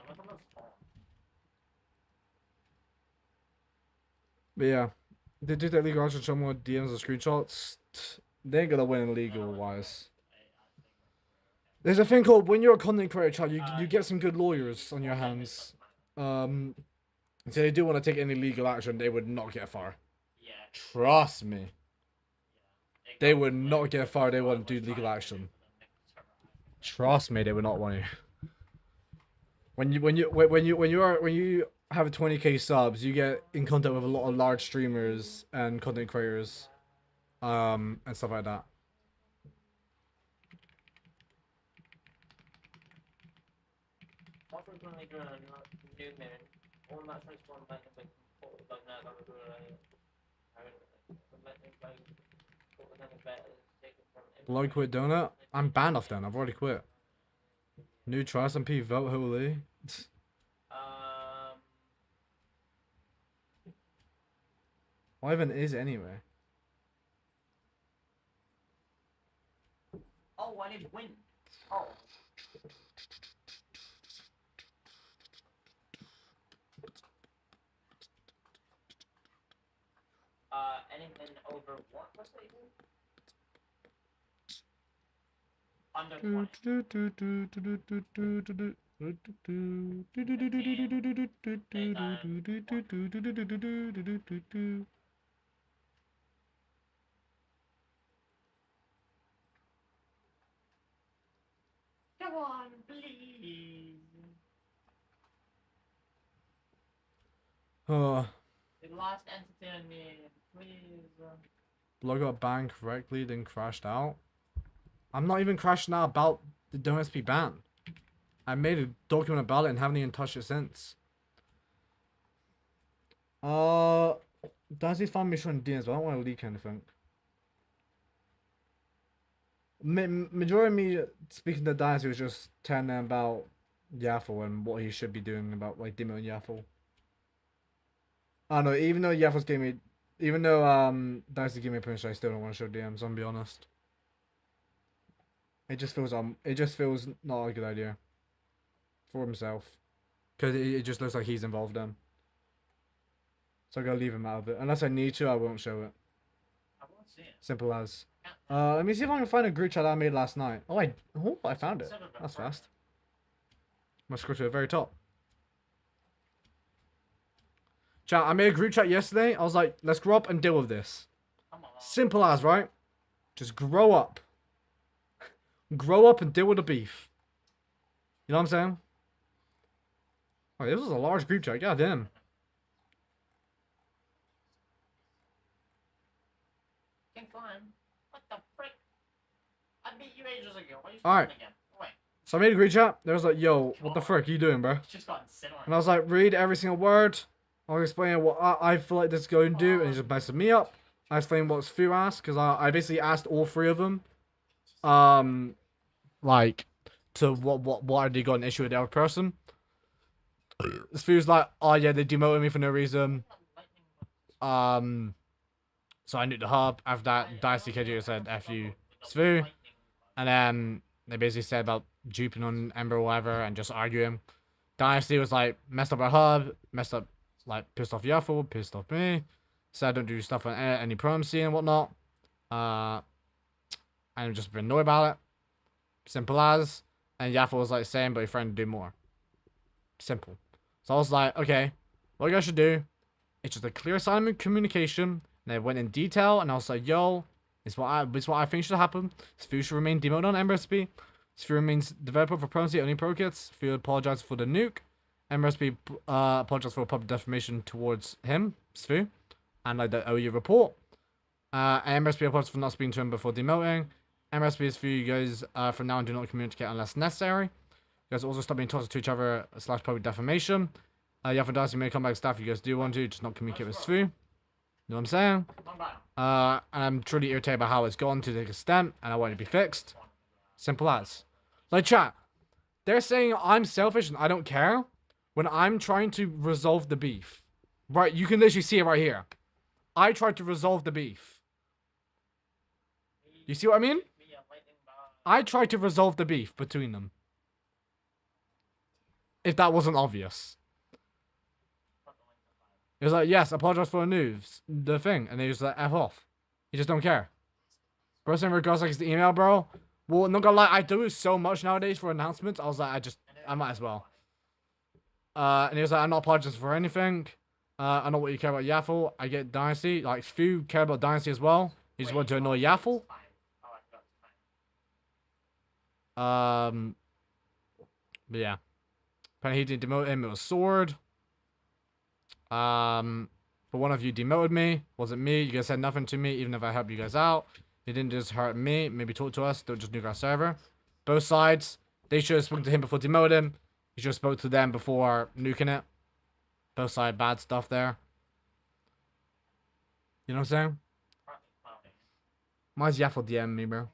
Look at this phone. But yeah. They do that legal should show more DMs and screenshots. They ain't gonna win legal wise. There's a thing called when you're a content creator, child, you get some good lawyers on your hands. So they do want to take any legal action, they would not get far. Yeah. Trust me. Yeah. They would not get far, they wouldn't do legal action. Trust me, they would not want to. When you have 20k subs, you get in contact with a lot of large streamers and content creators, and stuff like that. What we're going to do on new moon, all that transform back and like now that we're doing Blood quit donut? I'm banned off then, I've already quit. New DonutSMP vote holy. What even is it anyway? Oh, I need wind. Oh. Anything over what? What's that even? Under 20. Come on, please. Oh. The last entity I need, please. Blood got banned correctly, then crashed out. I'm not even crashing out about the DonutSMP ban. I made a document about it and haven't even touched it since. Dynasty found me showing DMs, but I don't want to leak anything. Majority of me speaking to Dynasty was just telling them about Yaffle and what he should be doing about like demoting Yaffle. I don't know, even though Yaffle's gave me, even though Dynasty gave me permission, I still don't want to show DMs. I'm gonna be honest. It just feels not a good idea for himself, because it just looks like he's involved in. So I gotta leave him out of it. Unless I need to, I won't show it. I won't see it. Simple as. Let me see if I can find a group chat I made last night. Oh, I found it. That's fast. Must scroll to the very top. Chat, I made a group chat yesterday. I was like, let's grow up and deal with this. Simple as, right? Just grow up. Grow up and deal with the beef. You know what I'm saying? Oh, this was a large group chat. God damn. Can't climb. What the frick? I beat you ages ago. Why are you Alright. again? Wait. So I made a group chat. There was like, yo, what the frick are you doing, bro? It's just gotten similar. And I was like, read every single word. I was explaining what I feel like this is going to do, and he just messing me up. I explained what Sfu asked, because I basically asked all three of them, like, to what had they got an issue with the other person. Sfu's like, oh yeah, they demoted me for no reason. So I nuked the hub. After that, Dicey KJ said F you, Svu. And then they basically said about duping on Ember or whatever and just arguing. Dynasty was like, messed up our hub, messed up, like, pissed off Yaffle, pissed off me. Said don't do stuff on any promising and whatnot. And I'm just been annoyed about it. Simple as. And Yaffle was like saying, but your friend do more. Simple. So I was like, okay, what you guys should do, it's just a clear sign of communication. And I went in detail, and I was like, yo, it's what I think should happen. Sfu should remain demoted on MRSP. Sfu remains developer for Promising, only pro kits. Sfu apologized for the nuke. MRSP apologized for public defamation towards him, Sfu, and like the OU report. And MRSP apologized for not speaking to him before demoting. MRSP is for you guys from now on do not communicate unless necessary. You guys also stop being toxic to each other / public defamation. Yaffle Darcy may come back staff if you guys do want to, just not communicate with Sfu. You know what I'm saying? And I'm truly irritated by how it's gone to the extent, and I want it to be fixed. Simple as. Like, chat, they're saying I'm selfish and I don't care when I'm trying to resolve the beef. Right, you can literally see it right here. I tried to resolve the beef. You see what I mean? I tried to resolve the beef between them. If that wasn't obvious. He was like, yes, apologize for the news. The thing. And they just like, F off. You just don't care. Bro saying regards like it's the email, bro. Well, not gonna lie, I do it so much nowadays for announcements. I was like, I might as well. And he was like, I'm not apologizing for anything. I know what you care about Yaffle. I get Dynasty. Like, few care about Dynasty as well. He just wanted to annoy Yaffle. But yeah. Apparently he didn't demote him, it was Sword. But one of you demoted me. Wasn't me. You guys said nothing to me, even if I helped you guys out. You didn't just hurt me. Maybe talk to us. Don't just nuke our server. Both sides. They should have spoken to him before demoted him. He should have spoke to them before nuking it. Both side bad stuff there. You know what I'm saying? Why's Yaffle DM me, bro?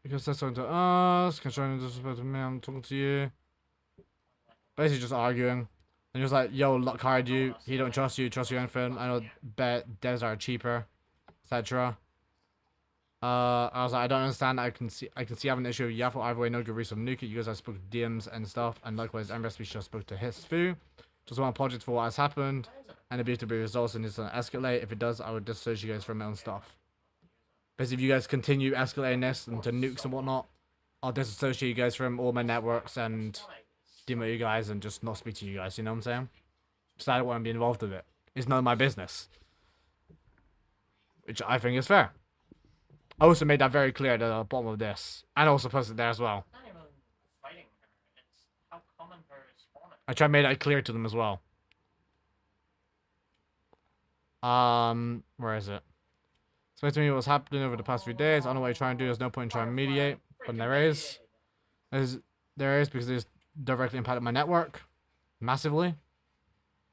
Because that's something to us. Concerning disrespect to me, I'm talking to you. Basically just arguing. And he was like, yo, Luck hired you. He don't trust you or anything. I know bet devs are cheaper. Etc. I was like, I don't understand. I can see having an issue with Yaffle. Either way, no good reason to nuke it. You guys have spoken to DMs and stuff. And likewise, MRSP just spoke to his Fu. Just want to apologize for what has happened. And it needs to be resolved and it's going to escalate. If it does, I would disassociate you guys from my own stuff. Because if you guys continue escalating this into nukes and whatnot, I'll disassociate you guys from all my networks and demote you guys and just not speak to you guys, you know what I'm saying? Because I don't want to be involved with it. It's none of my business. Which I think is fair. I also made that very clear at the bottom of this. And also posted there as well. I tried to make that clear to them as well. Where is it? Explain to me what's happening over the past few days. I don't know what you're trying to do. There's no point in trying to mediate. But there is. There is because it's directly impacted my network. Massively.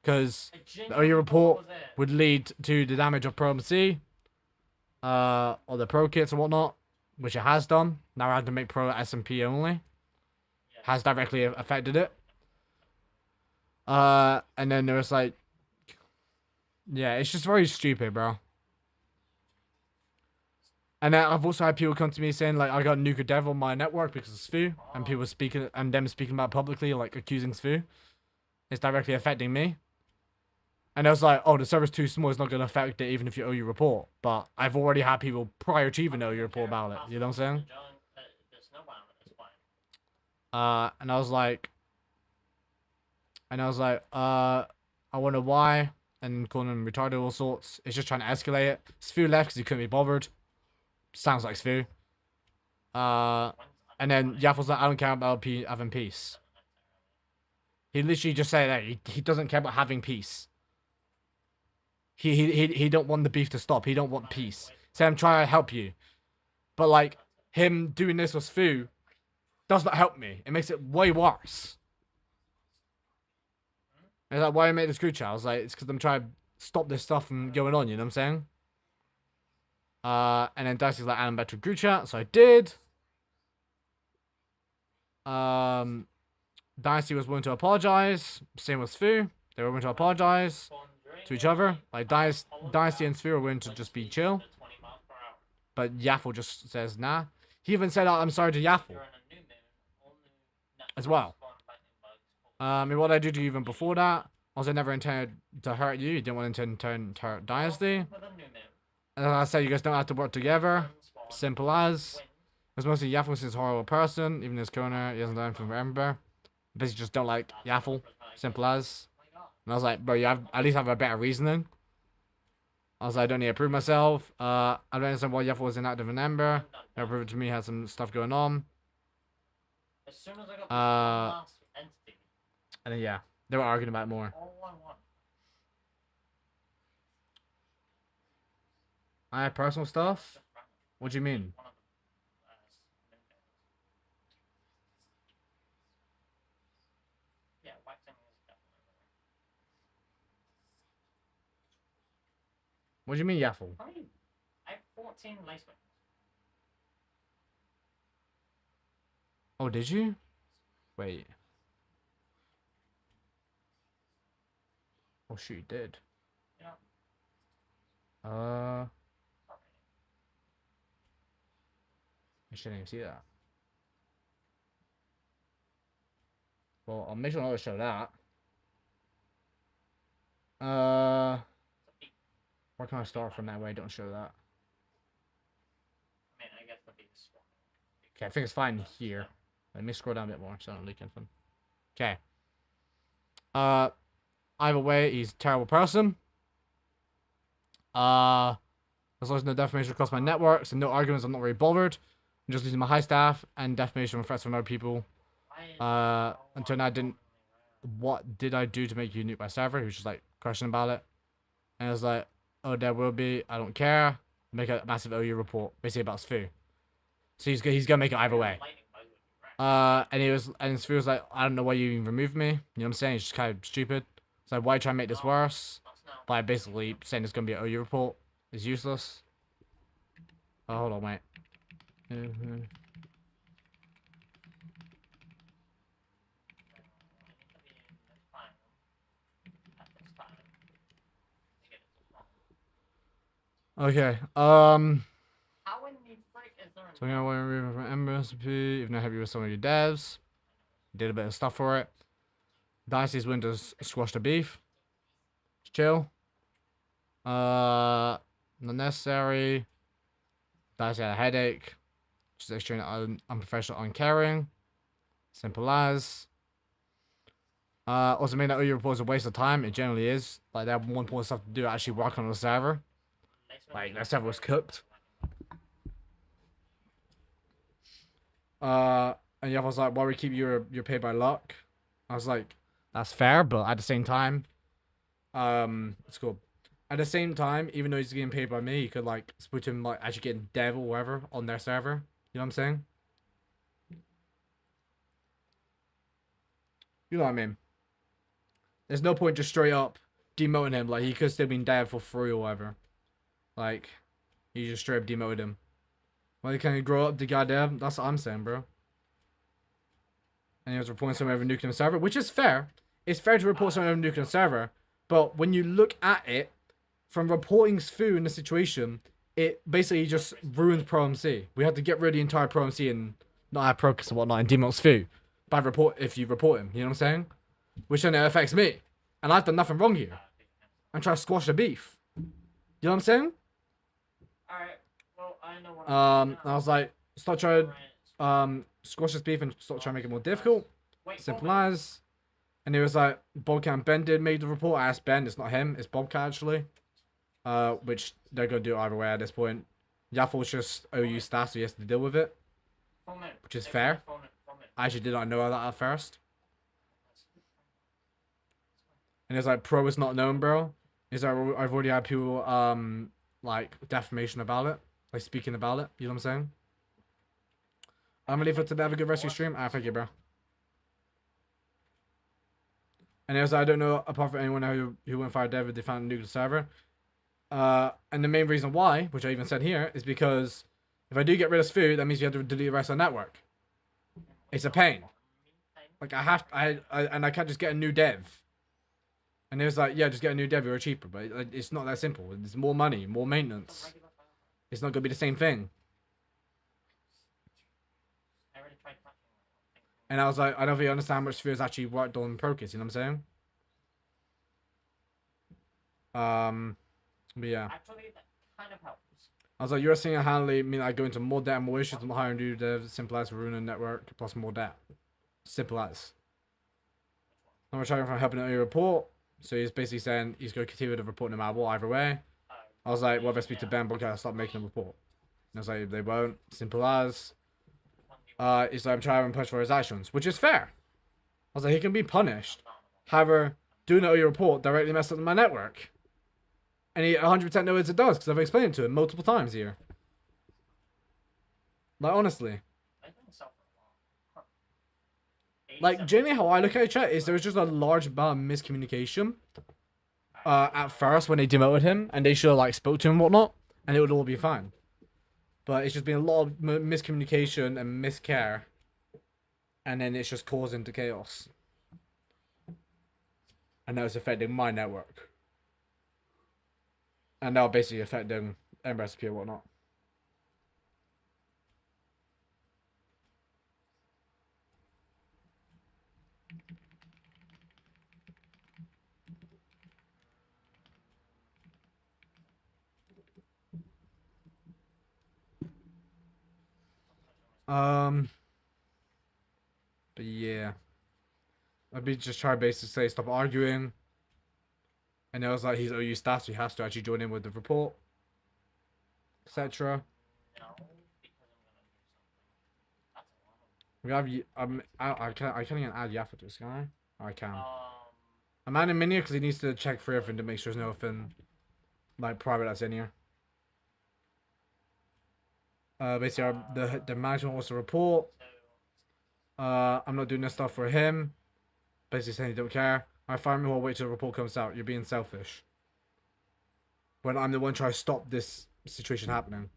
Because the OU report would lead to the damage of Pro MC. Or the Pro kits and whatnot. Which it has done. Now I have to make Pro SMP only. Has directly affected it. And then there was like... Yeah, it's just very stupid, bro. And then I've also had people come to me saying, like, I got Nuka Dev on my network because of Sfu. And people speaking, and them speaking about publicly, like, accusing Sfu. It's directly affecting me. And I was like, oh, the server's too small, it's not going to affect it even if you owe your report. But I've already had people prior to even know your report about it. You know what I'm saying? And I was like, I wonder why. And calling him retarded, all sorts. It's just trying to escalate it. Sfu left because he couldn't be bothered. Sounds like Sfu. And then Yaffle's like, I don't care about having peace. He literally just said that he doesn't care about having peace. He don't want the beef to stop. He don't want peace. Say I'm trying to help you. But like him doing this with Sfu does not help me. It makes it way worse. And like, why I make this group chat? I was like, it's because I'm trying to stop this stuff from going on, you know what I'm saying? And then Dicey's like, add him back to group chat, so I did. Dynasty was willing to apologize. Same with Sfu. They were willing to apologize to each other. Like Dynasty and Sfu were willing to just be chill. But Yaffle just says nah. He even said, I'm sorry to Yaffle as well. And what I did to you even before that was I never intended to hurt you. You didn't want to hurt Dynasty. And I said you guys don't have to work together. Simple as. It's mostly Yaffle is a horrible person. Even his corner, he hasn't done anything for Ember. Basically just don't like Yaffle. Simple as. And I was like, bro, you have at least have a better reasoning. I was like, I don't need to prove myself. I don't understand why Yaffle was inactive in Ember. Never proved it to me had some stuff going on. And then yeah, they were arguing about it more. I have personal stuff? What do you mean? What do you mean, Yaffle? I have 14 lace wings. Oh, did you? Wait. Oh, shoot, you did. Yeah. I shouldn't even see that. Well, I'll make sure not to show that. Where can I start from that way? Don't show that. I mean, I guess the biggest one. Okay, I think it's fine here. Let me scroll down a bit more so I don't leak anything. Okay. Either way, he's a terrible person. As long as no defamation across my networks and no arguments, I'm not very bothered. I'm just losing my high staff and defamation and threats from other people. Until now, I didn't. What did I do to make you nuke my server? He was just like questioning about it. And I was like, oh, there will be. I don't care. Make a massive OU report, basically about Sfu. So he's gonna make it either way. And Sfu was like, I don't know why you even removed me. You know what I'm saying? It's just kind of stupid. So why try and make this worse? By basically saying it's gonna be an OU report is useless. Oh, hold on, wait. Okay. How in the frick is there So I'm gonna want to remove it from Ember recipe, even though I help you with some of your devs. Did a bit of stuff for it. Dynasty's willing to squash the beef. It's chill. Not necessary. Dynasty had a headache. Just extremely unprofessional, uncaring. Simple as. Also made that OU report is a waste of time. It generally is. Like, they have more important stuff to do, actually work on the server. Like, that server was cooked. And Yaff was like, why we keep your pay by luck? I was like, that's fair, but at the same time, it's cool. At the same time, even though he's getting paid by me, you could like put him like actually getting dev or whatever on their server. You know what I'm saying? You know what I mean? There's no point just straight up demoting him. Like, he could still been dev for free or whatever. Like, you just straight up demoted him. Well, can he grow up the goddamn? That's what I'm saying, bro. And he was reporting someone over nuclear server, which is fair. It's fair to report someone over nuclear server, but when you look at it, from reporting Sfu in the situation, it basically just ruins Pro MC. We have to get rid of the entire Pro MC and not have Procus and whatnot and demote Sfu by if you report him. You know what I'm saying? Which then it affects me, and I've done nothing wrong here. I'm trying to squash the beef. You know what I'm saying? Alright, well, I know what I was like, stop trying squash this beef and stop trying to make it more difficult. Simple as. And he was like, Bobcat and Ben did make the report. I asked Ben, it's not him, it's Bobcat actually. Which they're gonna do either way at this point. Yaffle's just OU staff, so he has to deal with it. Which is fair. I actually did not know that at first. And it's like, pro is not known, bro. Is like, I've already had people like defamation about it, like speaking about it. You know what I'm saying? I'm gonna leave it to have a good rest of your stream. Thank you, bro. And as I don't know, apart from anyone who went fire dev, they found a nuclear server. And the main reason why, which I even said here, is because if I do get rid of Sfu, that means you have to delete the rest of the network. It's a pain. Like I can't just get a new dev. And it was like, yeah, just get a new dev, you're cheaper. But it's not that simple. It's more money, more maintenance. It's not gonna be the same thing. I already tried touching it. And I was like, I don't think you understand how much Sphere's actually worked on Procus, you know what I'm saying? But yeah. Actually, that kind of helps. I was like, you're seeing a handily mean I go into more debt, more issues, and higher new devs, simple as ruin a network, plus more debt. Simple as. I'm trying from helping out your report. So he's basically saying he's going to continue with the report no matter what, either way. I was like, well, if I speak to Ben, but I'll stop making a report. And I was like, they won't. Simple as. He's like, I'm trying to push for his actions, which is fair. I was like, he can be punished. However, doing it on your report directly messed up my network. And he 100% knows it does, because I've explained it to him multiple times here. Like, honestly. Like, generally how I look at it, chat, is there was just a large amount of miscommunication. At first, when they demoted him, and they should have, like, spoke to him and whatnot, and it would all be fine. But it's just been a lot of miscommunication and miscare. And then it's just causing the chaos. And now it's affecting my network. And now basically affecting MRSP or whatnot. But yeah. I'd be just trying to basically say stop arguing. And it was like he's OU staff, so he has to actually join in with the report. Etc. No, because I'm gonna do something. That's a lot. We have I can't even add Yaffa to this, can I? I can. I'm adding him in here because he needs to check for everything to make sure there's nothing like private that's in here. Basically the management wants to report. I'm not doing this stuff for him. Basically saying he don't care. I find me, we'll wait till the report comes out. You're being selfish. When I'm the one trying to stop this situation happening.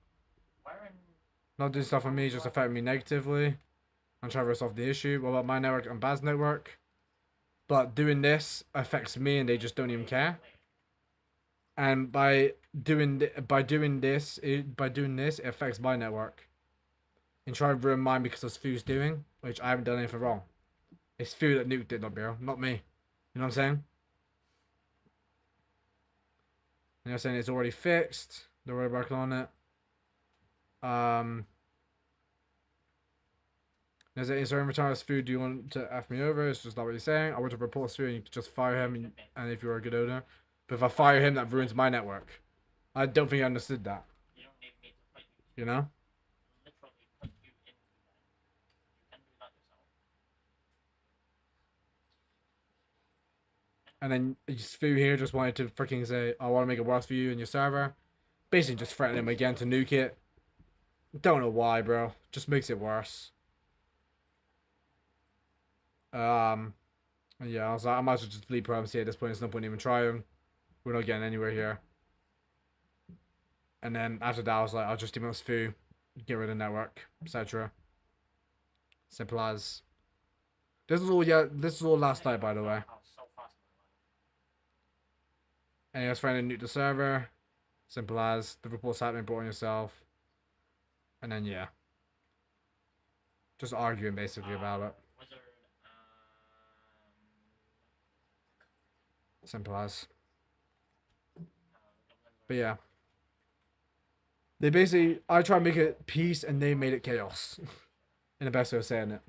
Not doing stuff for me, just affecting me negatively. I'm trying to resolve the issue. What about my network and Baz's network? But doing this affects me and they just don't even care. And by doing this, it affects my network. And trying to ruin mine because of Fu's doing, which I haven't done anything wrong. It's Fu that nuked it, not me. You know what I'm saying? And you're saying it's already fixed. They're already working on it. Is there in return as Fu, do you want to F me over? It's just not what you're saying. I want to report Fu and you can just fire him and if you're a good owner. But if I fire him, that ruins my network. I don't think I understood that. You don't need me to put you know? Literally put you into that. You can do that yourself. And then Fu here just wanted to freaking say, I want to make it worse for you and your server. Basically just threatening him again to nuke it. Don't know why, bro. Just makes it worse. Yeah, I was like, I might as well just delete ProMC at this point. There's no point even trying. We're not getting anywhere here. And then after that, I was like, I'll just demote Fu, get rid of the network, etc. Simple as. This was all last night, by the way. And he was trying to nuke the server. Simple as. The report's happening, brought on yourself. And then, yeah. Just arguing, basically, about it. Simple as. But yeah. They basically, I try to make it peace and they made it chaos. In the best way of saying it.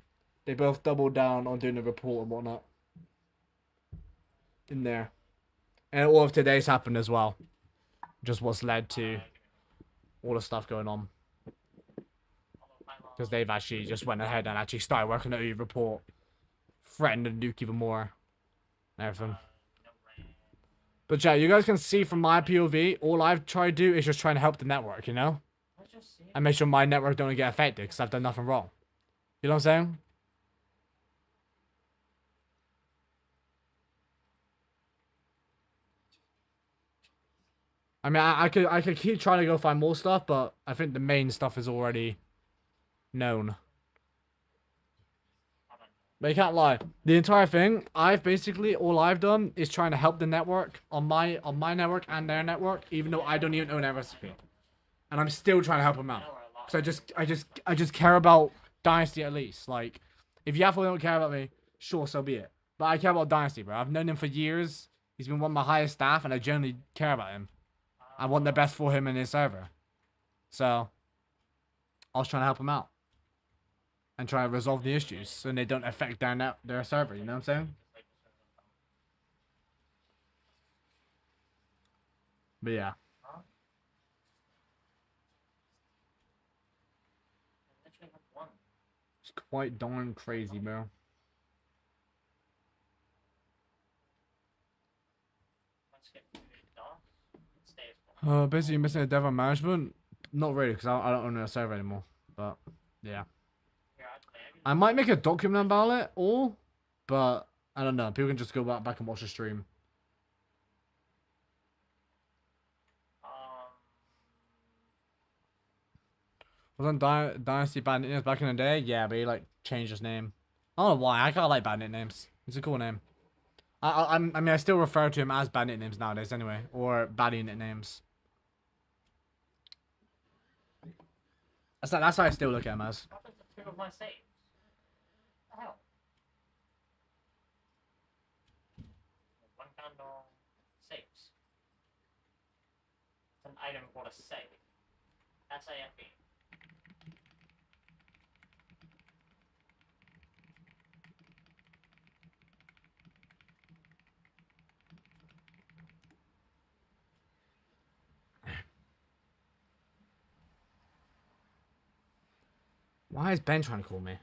They both doubled down on doing the report and whatnot. In there. And all of today's happened as well. Just what's led to all the stuff going on. Because they've actually just went ahead and actually started working on the report. Threatened to nuke even more. And everything. But yeah, you guys can see from my POV, all I've tried to do is just trying to help the network, you know? And make sure my network don't get affected, because I've done nothing wrong. You know what I'm saying? I mean, I could keep trying to go find more stuff, but I think the main stuff is already known. But you can't lie. The entire thing, all I've done is trying to help the network on my network and their network, even though I don't even own MSP. And I'm still trying to help them out. Cause I just care about Dynasty at least. Like, if Yaffle don't care about me, sure, so be it. But I care about Dynasty, bro. I've known him for years. He's been one of my highest staff, and I generally care about him. I want the best for him and his server. So, I was trying to help him out. And try to resolve the issues so they don't affect their server, you know what I'm saying? But yeah. It's quite darn crazy, bro. Basically missing a dev on management? Not really, because I don't own a server anymore. But, yeah. I might make a document about it, all, but I don't know. People can just go back and watch the stream. Wasn't Dynasty bad nicknames back in the day? Yeah, but he like changed his name. I don't know why. I can't like bad nicknames. It's a cool name. I mean, I still refer to him as bad nicknames nowadays, anyway, or baddie nicknames. That's how I still look at him as. What happened to two of my saves? What the hell? One candle saves. It's an item called a save. SAFE. Why is Ben trying to call me?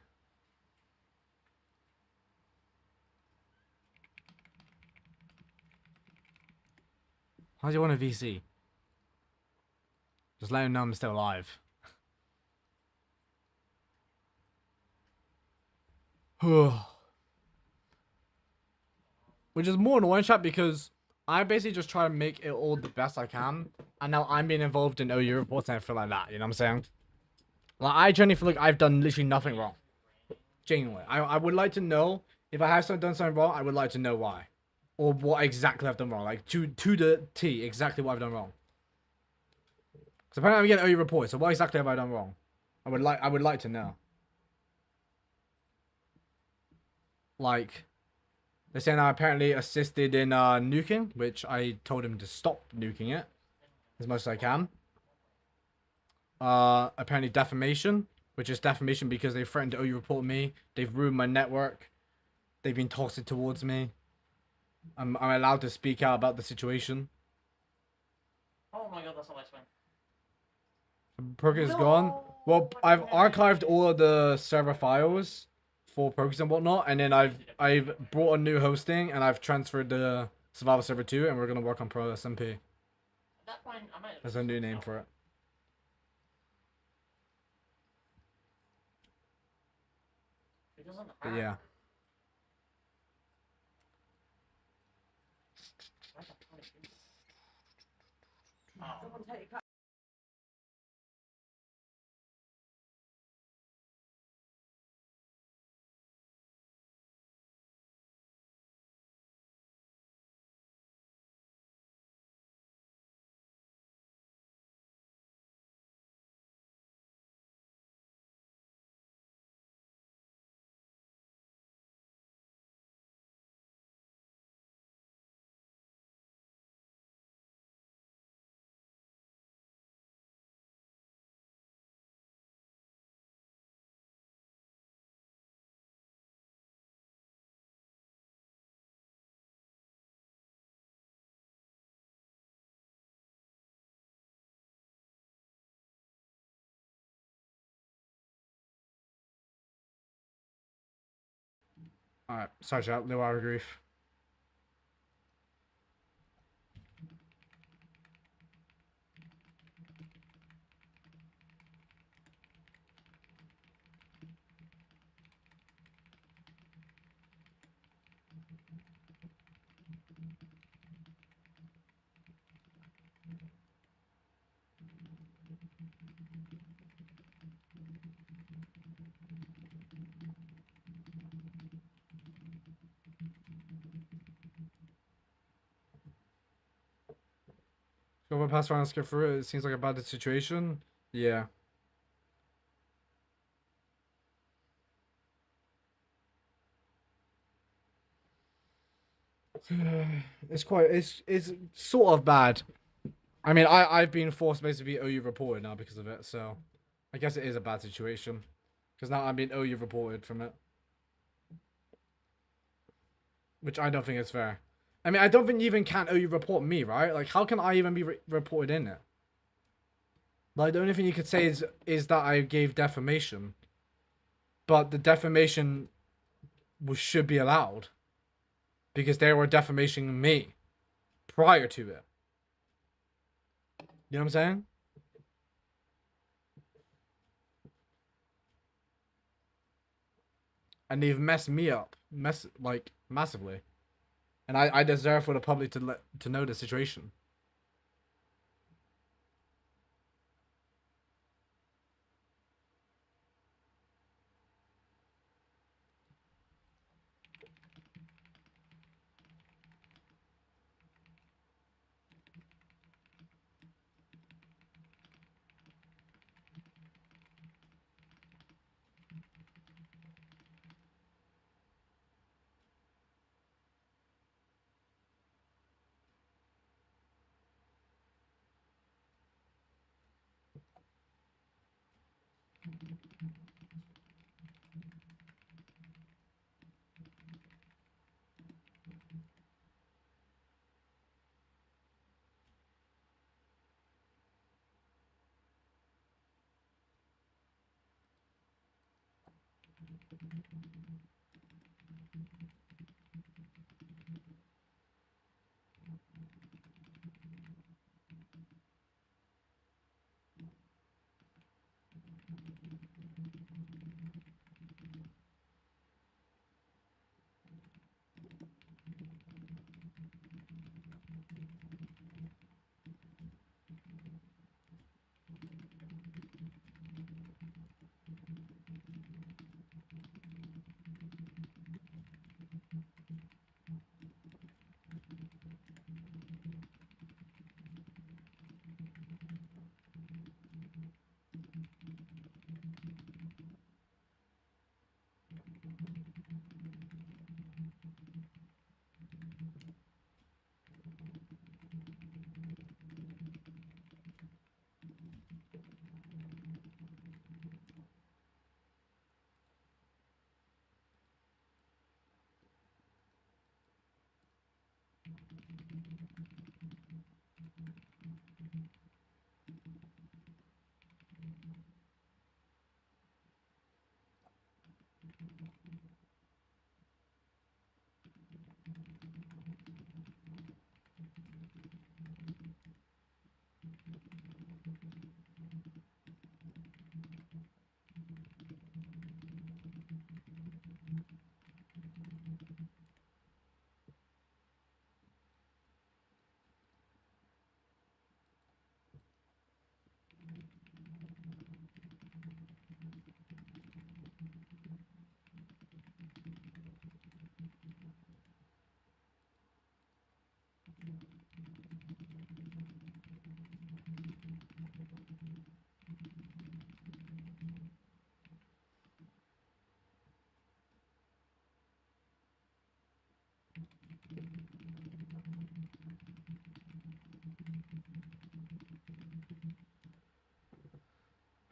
Why does he want a VC? Just let him know I'm still alive. Which is more annoying, chat, because I basically just try to make it all the best I can, and now I'm being involved in OU reports and everything like that, you know what I'm saying? Like, I genuinely feel like I've done literally nothing wrong. Genuinely. I would like to know, if I have done something wrong, I would like to know why. Or what exactly I've done wrong. Like, to the T, exactly what I've done wrong. Because apparently I'm getting OU reports, so what exactly have I done wrong? I would like to know. Like, they're saying I apparently assisted in nuking, which I told him to stop nuking it as much as I can. Apparently defamation, which is defamation because they threatened to OU report me. They've ruined my network. They've been toxic towards me. I'm allowed to speak out about the situation. Oh my god, that's a nice win. Progress is gone. Well, I've archived all of the server files for Progress and whatnot, and then I've brought a new hosting and I've transferred the Survival Server 2, and we're gonna work on DonutSMP. At that point, I might. There's a new name for it. It doesn't hurt. But yeah. Oh. Alright, sorry chat, little hour of grief. Go over past round and skip through it. It seems like a bad situation. Yeah. It's sort of bad. I mean, I've been forced basically to be OU reported now because of it, so I guess it is a bad situation because now I'm being OU reported from it, which I don't think is fair. I mean, I don't think you even can OU report me, right? Like, how can I even be reported in it? Like, the only thing you could say is that I gave defamation, but the defamation should be allowed because they were defamation me prior to it. You know what I'm saying? And they've messed me up, like massively, and I deserve for the public to know the situation.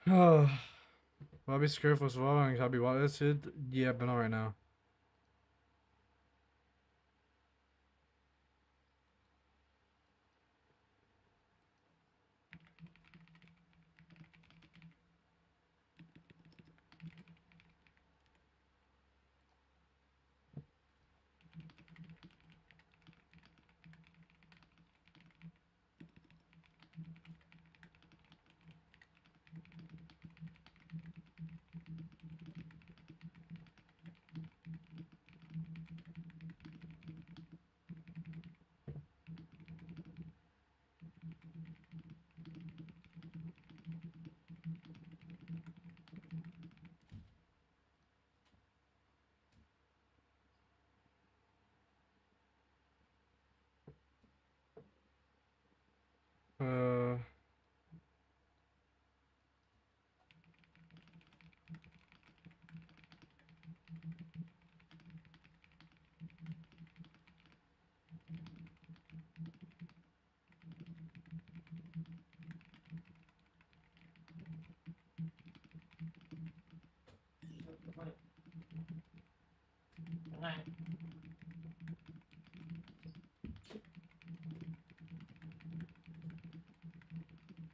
Oh, will I be scared for swallowing? Can I be whitelisted? Yeah, but not right now.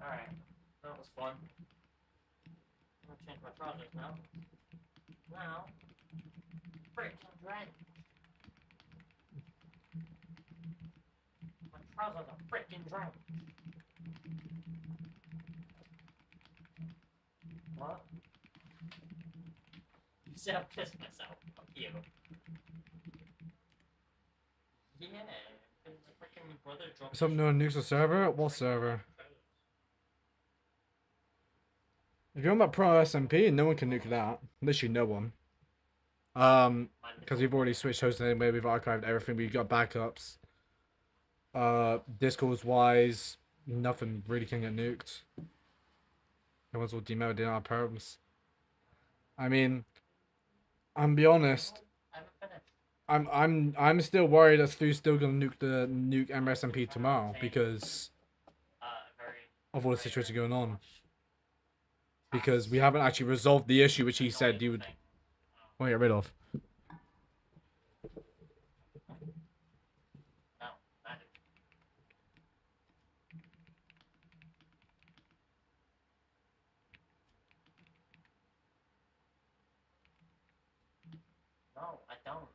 Alright, that was fun. I'm gonna change my trousers now. Now, freaking drenched. My trousers are freaking drenched. What? You said I'll piss myself. Fuck you. Yeah, because my freaking brother dropped Something new on Nukes server? What server? If you're on about Pro SMP, no one can nuke that. Literally no one. Because we've already switched hosts anyway, we've archived everything, we've got backups. Discords wise, nothing really can get nuked. Everyone's all demoted in our problems. I mean, I'm be honest, I haven't finished. I'm still worried that Stu's still gonna nuke MSMP tomorrow because Very of all the situation going on. much Because we tasks. haven't actually resolved the issue which he said he Annoying would thing. want to get rid of. No, that is. No, I don't.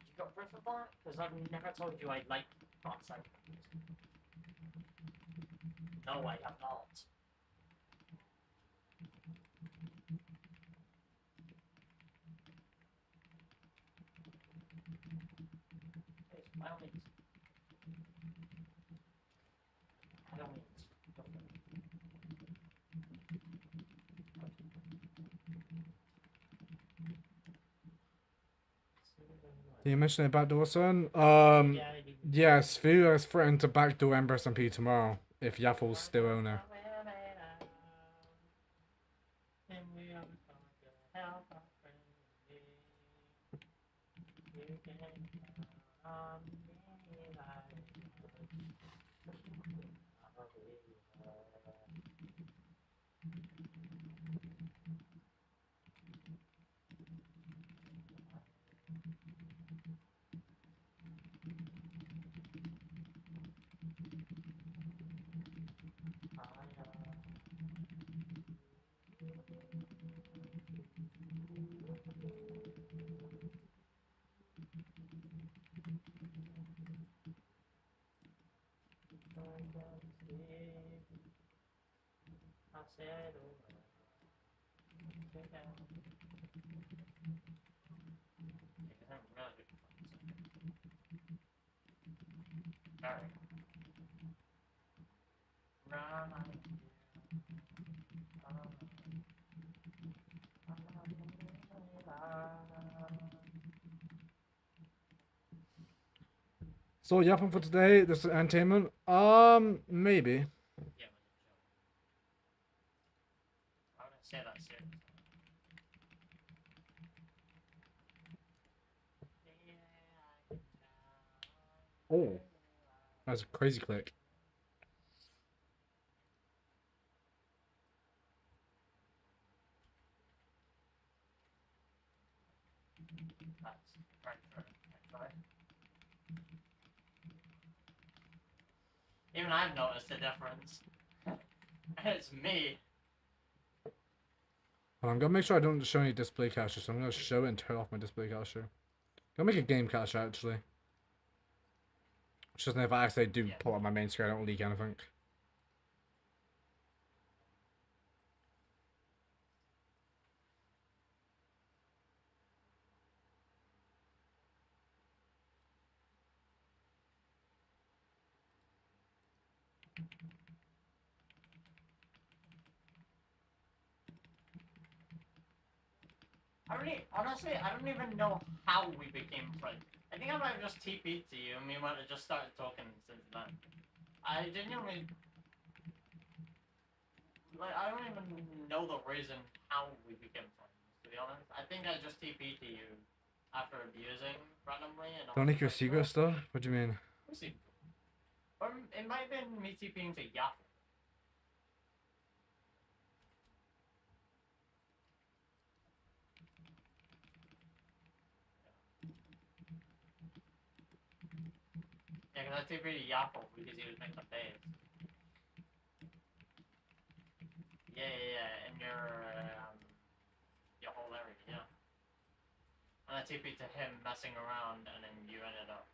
You got proof of that? Because I've never told you I like nonsense. No, I have not. Please, by all means. By all means. Go for it. Did you mention a backdoor son? Yes, Fu has threatened to backdoor MSMP tomorrow if Yaffle's still owner. So yapping for today, this is entertainment. Maybe. Yeah, but a joke. I wouldn't say that seriously. Oh, that's a crazy click. That's very true, actually. Even I've noticed a difference. It's me. I'm gonna make sure I don't show any display capture, so I'm gonna show it and turn off my display capture. Gonna make a game capture actually. Just if I actually do pull up my main screen, I don't leak anything. Honestly, I don't even know how we became friends. I think I might have just TP'd to you and we might have just started talking since then. I genuinely, like, I don't even know the reason how we became friends, to be honest. I think I just TP'd to you after abusing randomly and Don't leak your secret stuff? What do you mean? Or it might have been me TPing to Yap. Yeah, because I TP'd Yappo because he was making a base. Yeah, in your whole area, yeah. And I TP'd to him messing around, and then we ended up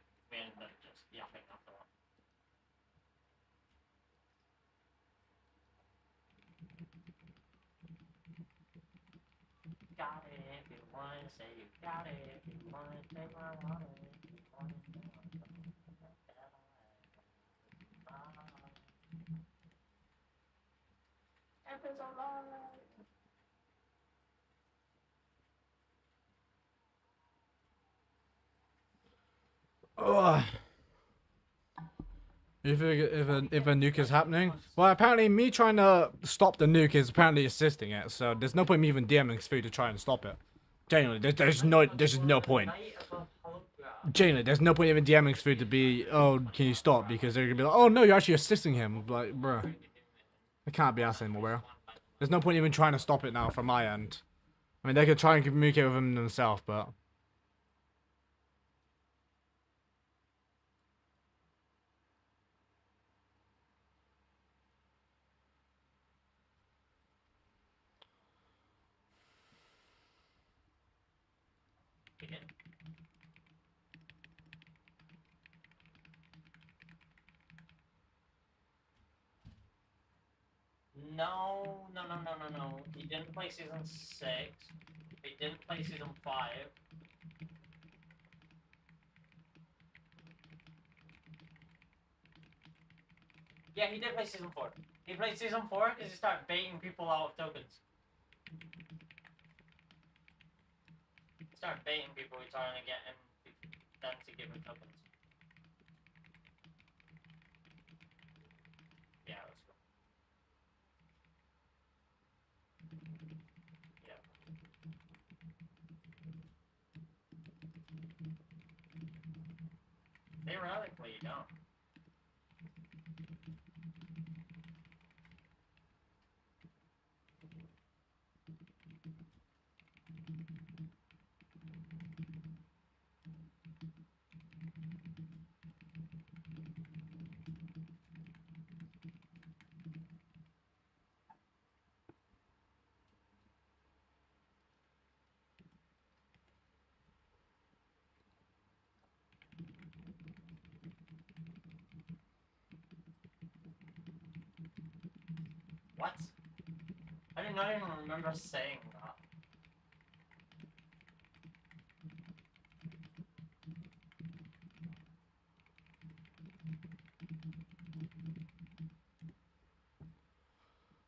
just yapping after that. Got it if you want, say you got it if you want, take my money if you want, if it's alright. Ugh. If a nuke is happening, well, apparently me trying to stop the nuke is apparently assisting it. So there's no point me even DMing Sfu to try and stop it. Genuinely, there's no point. Genuinely, there's no point even DMing Sfu to be, oh, can you stop? Because they're gonna be like, oh no, you're actually assisting him. Like, bruh, it can't be us anymore, bro. There's no point even trying to stop it now from my end. I mean, they could try and communicate with him themselves, but. No. He didn't play season 6. He didn't play season 5. Yeah, he did play season 4. He played season 4 because he started baiting people out of tokens. He started baiting people, trying to get them to give him tokens. Yeah, let's go. Yeah. Theoretically, you don't. What? I did not even remember saying that.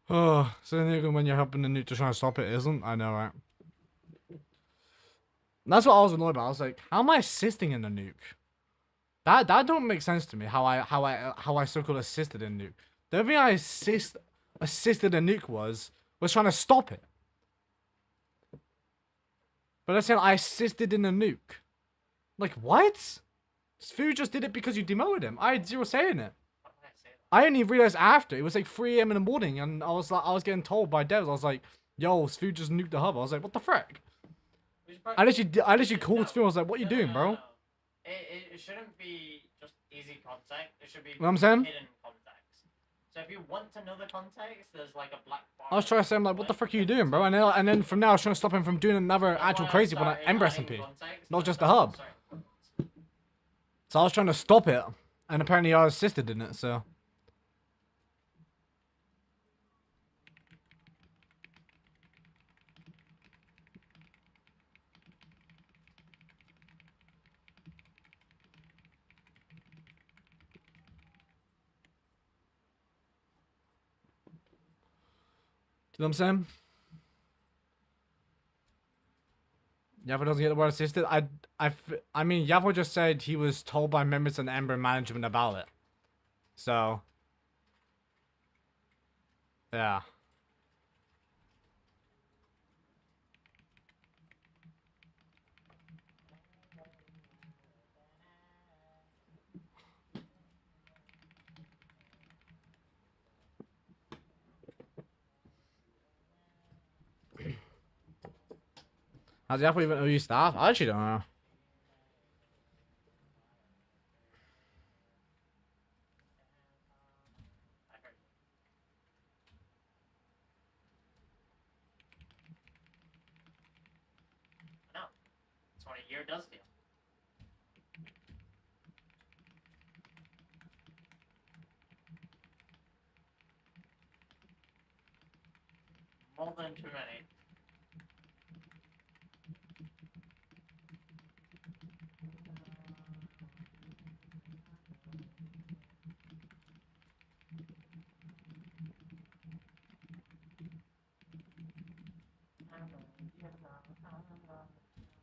Oh, so when you're helping the nuke to try and stop it isn't? I know, right? That's what I was annoyed about. I was like, how am I assisting in the nuke? That don't make sense to me. How I so-called assisted in nuke. The only thing I assisted in nuke was trying to stop it. But I said I assisted in the nuke. Like what? Sfu just did it because you demoted him. I had zero say in it. I only realized after. It was like 3 AM in the morning, and I was getting told by devs. I was like, "Yo, Sfu just nuked the hub." I was like, "What the frick?" I literally called Sfu. I was like, "What are you doing, bro?" It shouldn't be just easy contact. It should be what I'm saying? hidden context. So if you want to know the context, there's like a black bar. I was trying to say, I'm like, "What the frick are you doing, bro?" And then from now, I was trying to stop him from doing another actual crazy one at Ember SMP, not just the hub. So I was trying to stop it, and apparently I assisted in it. So. You know what I'm saying? Yavo doesn't get the word assisted. I mean, Yavo just said he was told by members of Ember management about it. So, yeah. How's Yavo even OU staff? I actually don't know. That's what a year does to you. More than too many.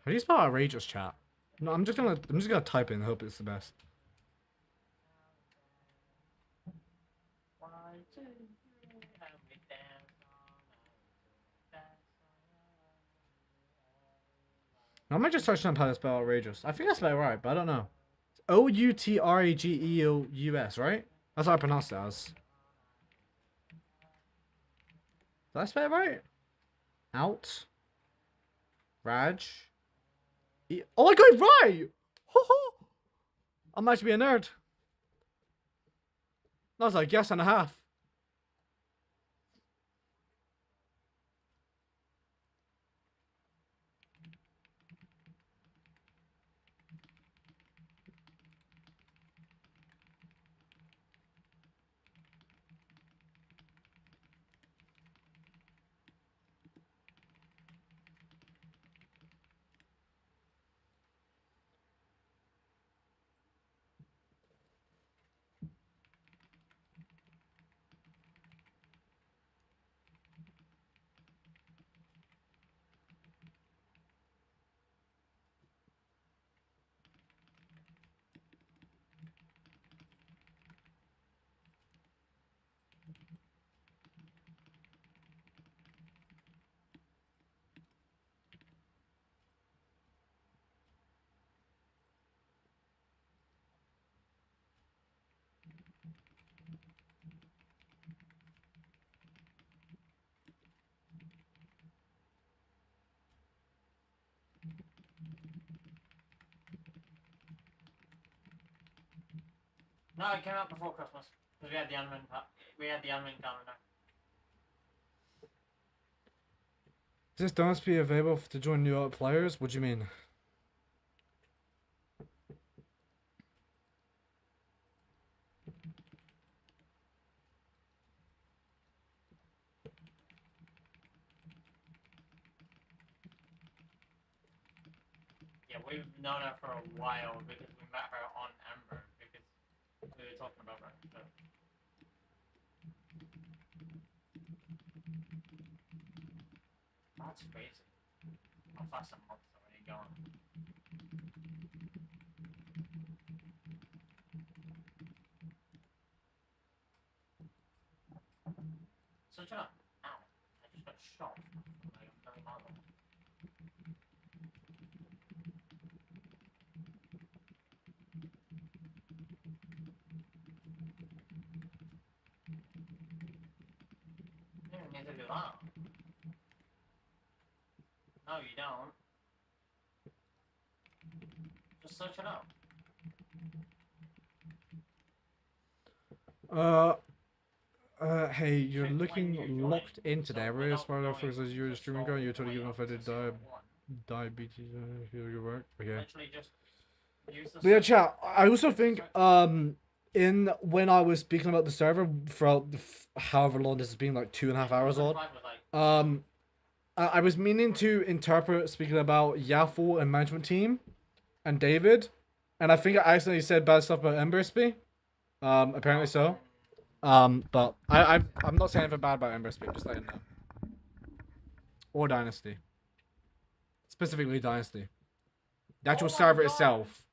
How do you spell outrageous, chat? No, I'm just gonna type in and hope it's the best. I might just search up how to spell outrageous. I think I spelled it right, but I don't know. Outrageous, right? That's how I pronounce it as. Did I spell it right? Out. Raj. Oh, I got it right! I'm actually a nerd. That was like a guess and a half. No, it came out before Christmas because we had the admin calendar. Is this DonutSMP available to join new players? What do you mean? Yeah, we've known her for a while because we met her on Ember because we were talking about her. So. That's crazy. How fast a month's already gone. Such a ow! I just got shot. Like I'm very mad. You don't need to do that. No, you don't. Just search it up. Hey, you're looking locked in today. I really smart enough as you're streaming going. You're totally giving off diabetes your work. Okay. Literally just use the But yeah, chat. I also think in when I was speaking about the server for however long this has been, like 2.5 hours odd. I was meaning to interpret speaking about Yaffle and management team and David, and I think I accidentally said bad stuff about Embersby. Apparently so. But I'm not saying anything bad about Embersby, just letting you know. Or Dynasty. Specifically Dynasty. The actual server itself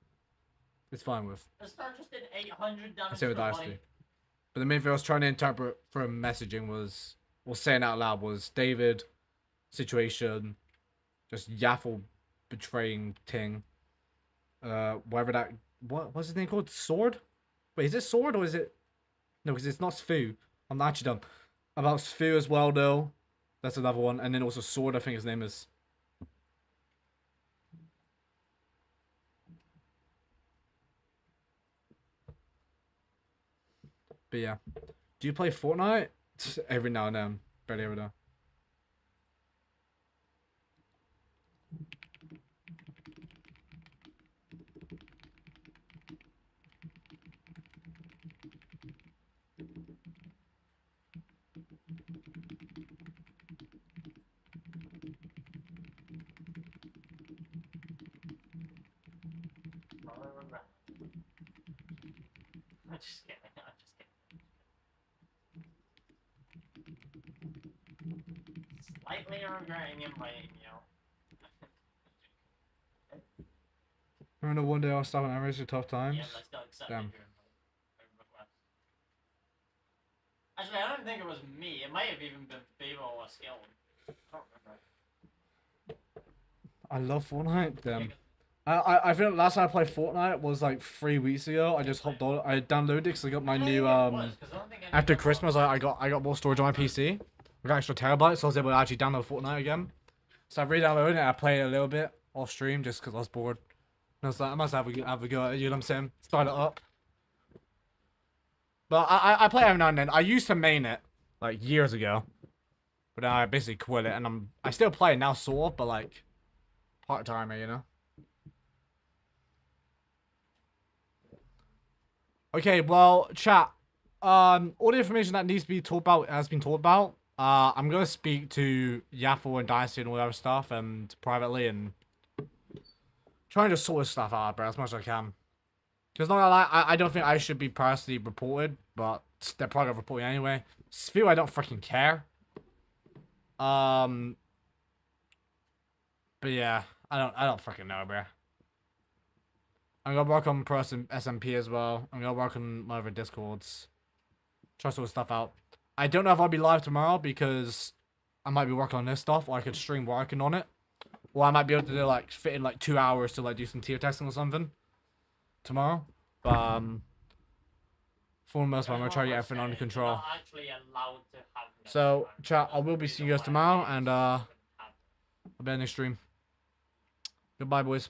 is fine with. The star just did 800 damage. I say with Dynasty. But the main thing I was trying to interpret from messaging was, or saying out loud, was David, situation, just Yaffle betraying Ting. Whatever that, what's his name called? Sword? Wait, is it Sword or is it? No, because it's not Sfu. I'm actually dumb. About Sfu as well, though. That's another one. And then also Sword, I think his name is. But yeah. Do you play Fortnite? Every now and then. Barely ever do. just kidding. I'm just kidding. Slightly regretting inviting you. Remember one day I was stopping average at tough times? Yeah, but I still accepted Damn. your request. Actually, I don't think it was me. It might have even been Beaver or Skill. I don't remember. I love Fortnite. Damn. I think last time I played Fortnite was like 3 weeks ago. I just hopped on. I downloaded it because I got my new after Christmas. I got more storage on my PC. I got extra terabytes, so I was able to actually download Fortnite again. So I re-downloaded it. I played it a little bit off stream just because I was bored. And I was like, I must have a go at it. You know what I'm saying? Start it up. But I play every now and then. I used to main it like years ago, but then I basically quit it, and I still play it now, sort of, but like part timer, you know. Okay, well, chat. All the information that needs to be talked about has been talked about. I'm gonna speak to Yaffle and Dynasty and all that other stuff, and privately, and trying to sort this stuff out, bro, as much as I can. Because not gonna lie, I don't think I should be personally reported, but they're probably gonna report me anyway. Feel I don't freaking care. But yeah, I don't freaking know, bro. I'm gonna work on person SMP as well. I'm gonna work on my other Discords. Try to sort stuff out. I don't know if I'll be live tomorrow because I might be working on this stuff, or I could stream working on it. Or I might be able to do, like, fit in like 2 hours to like do some tier testing or something tomorrow. But for the most part, I'm gonna try to get everything under control. So, chat, I will be seeing you guys tomorrow, and I'll be in the stream. Goodbye, boys.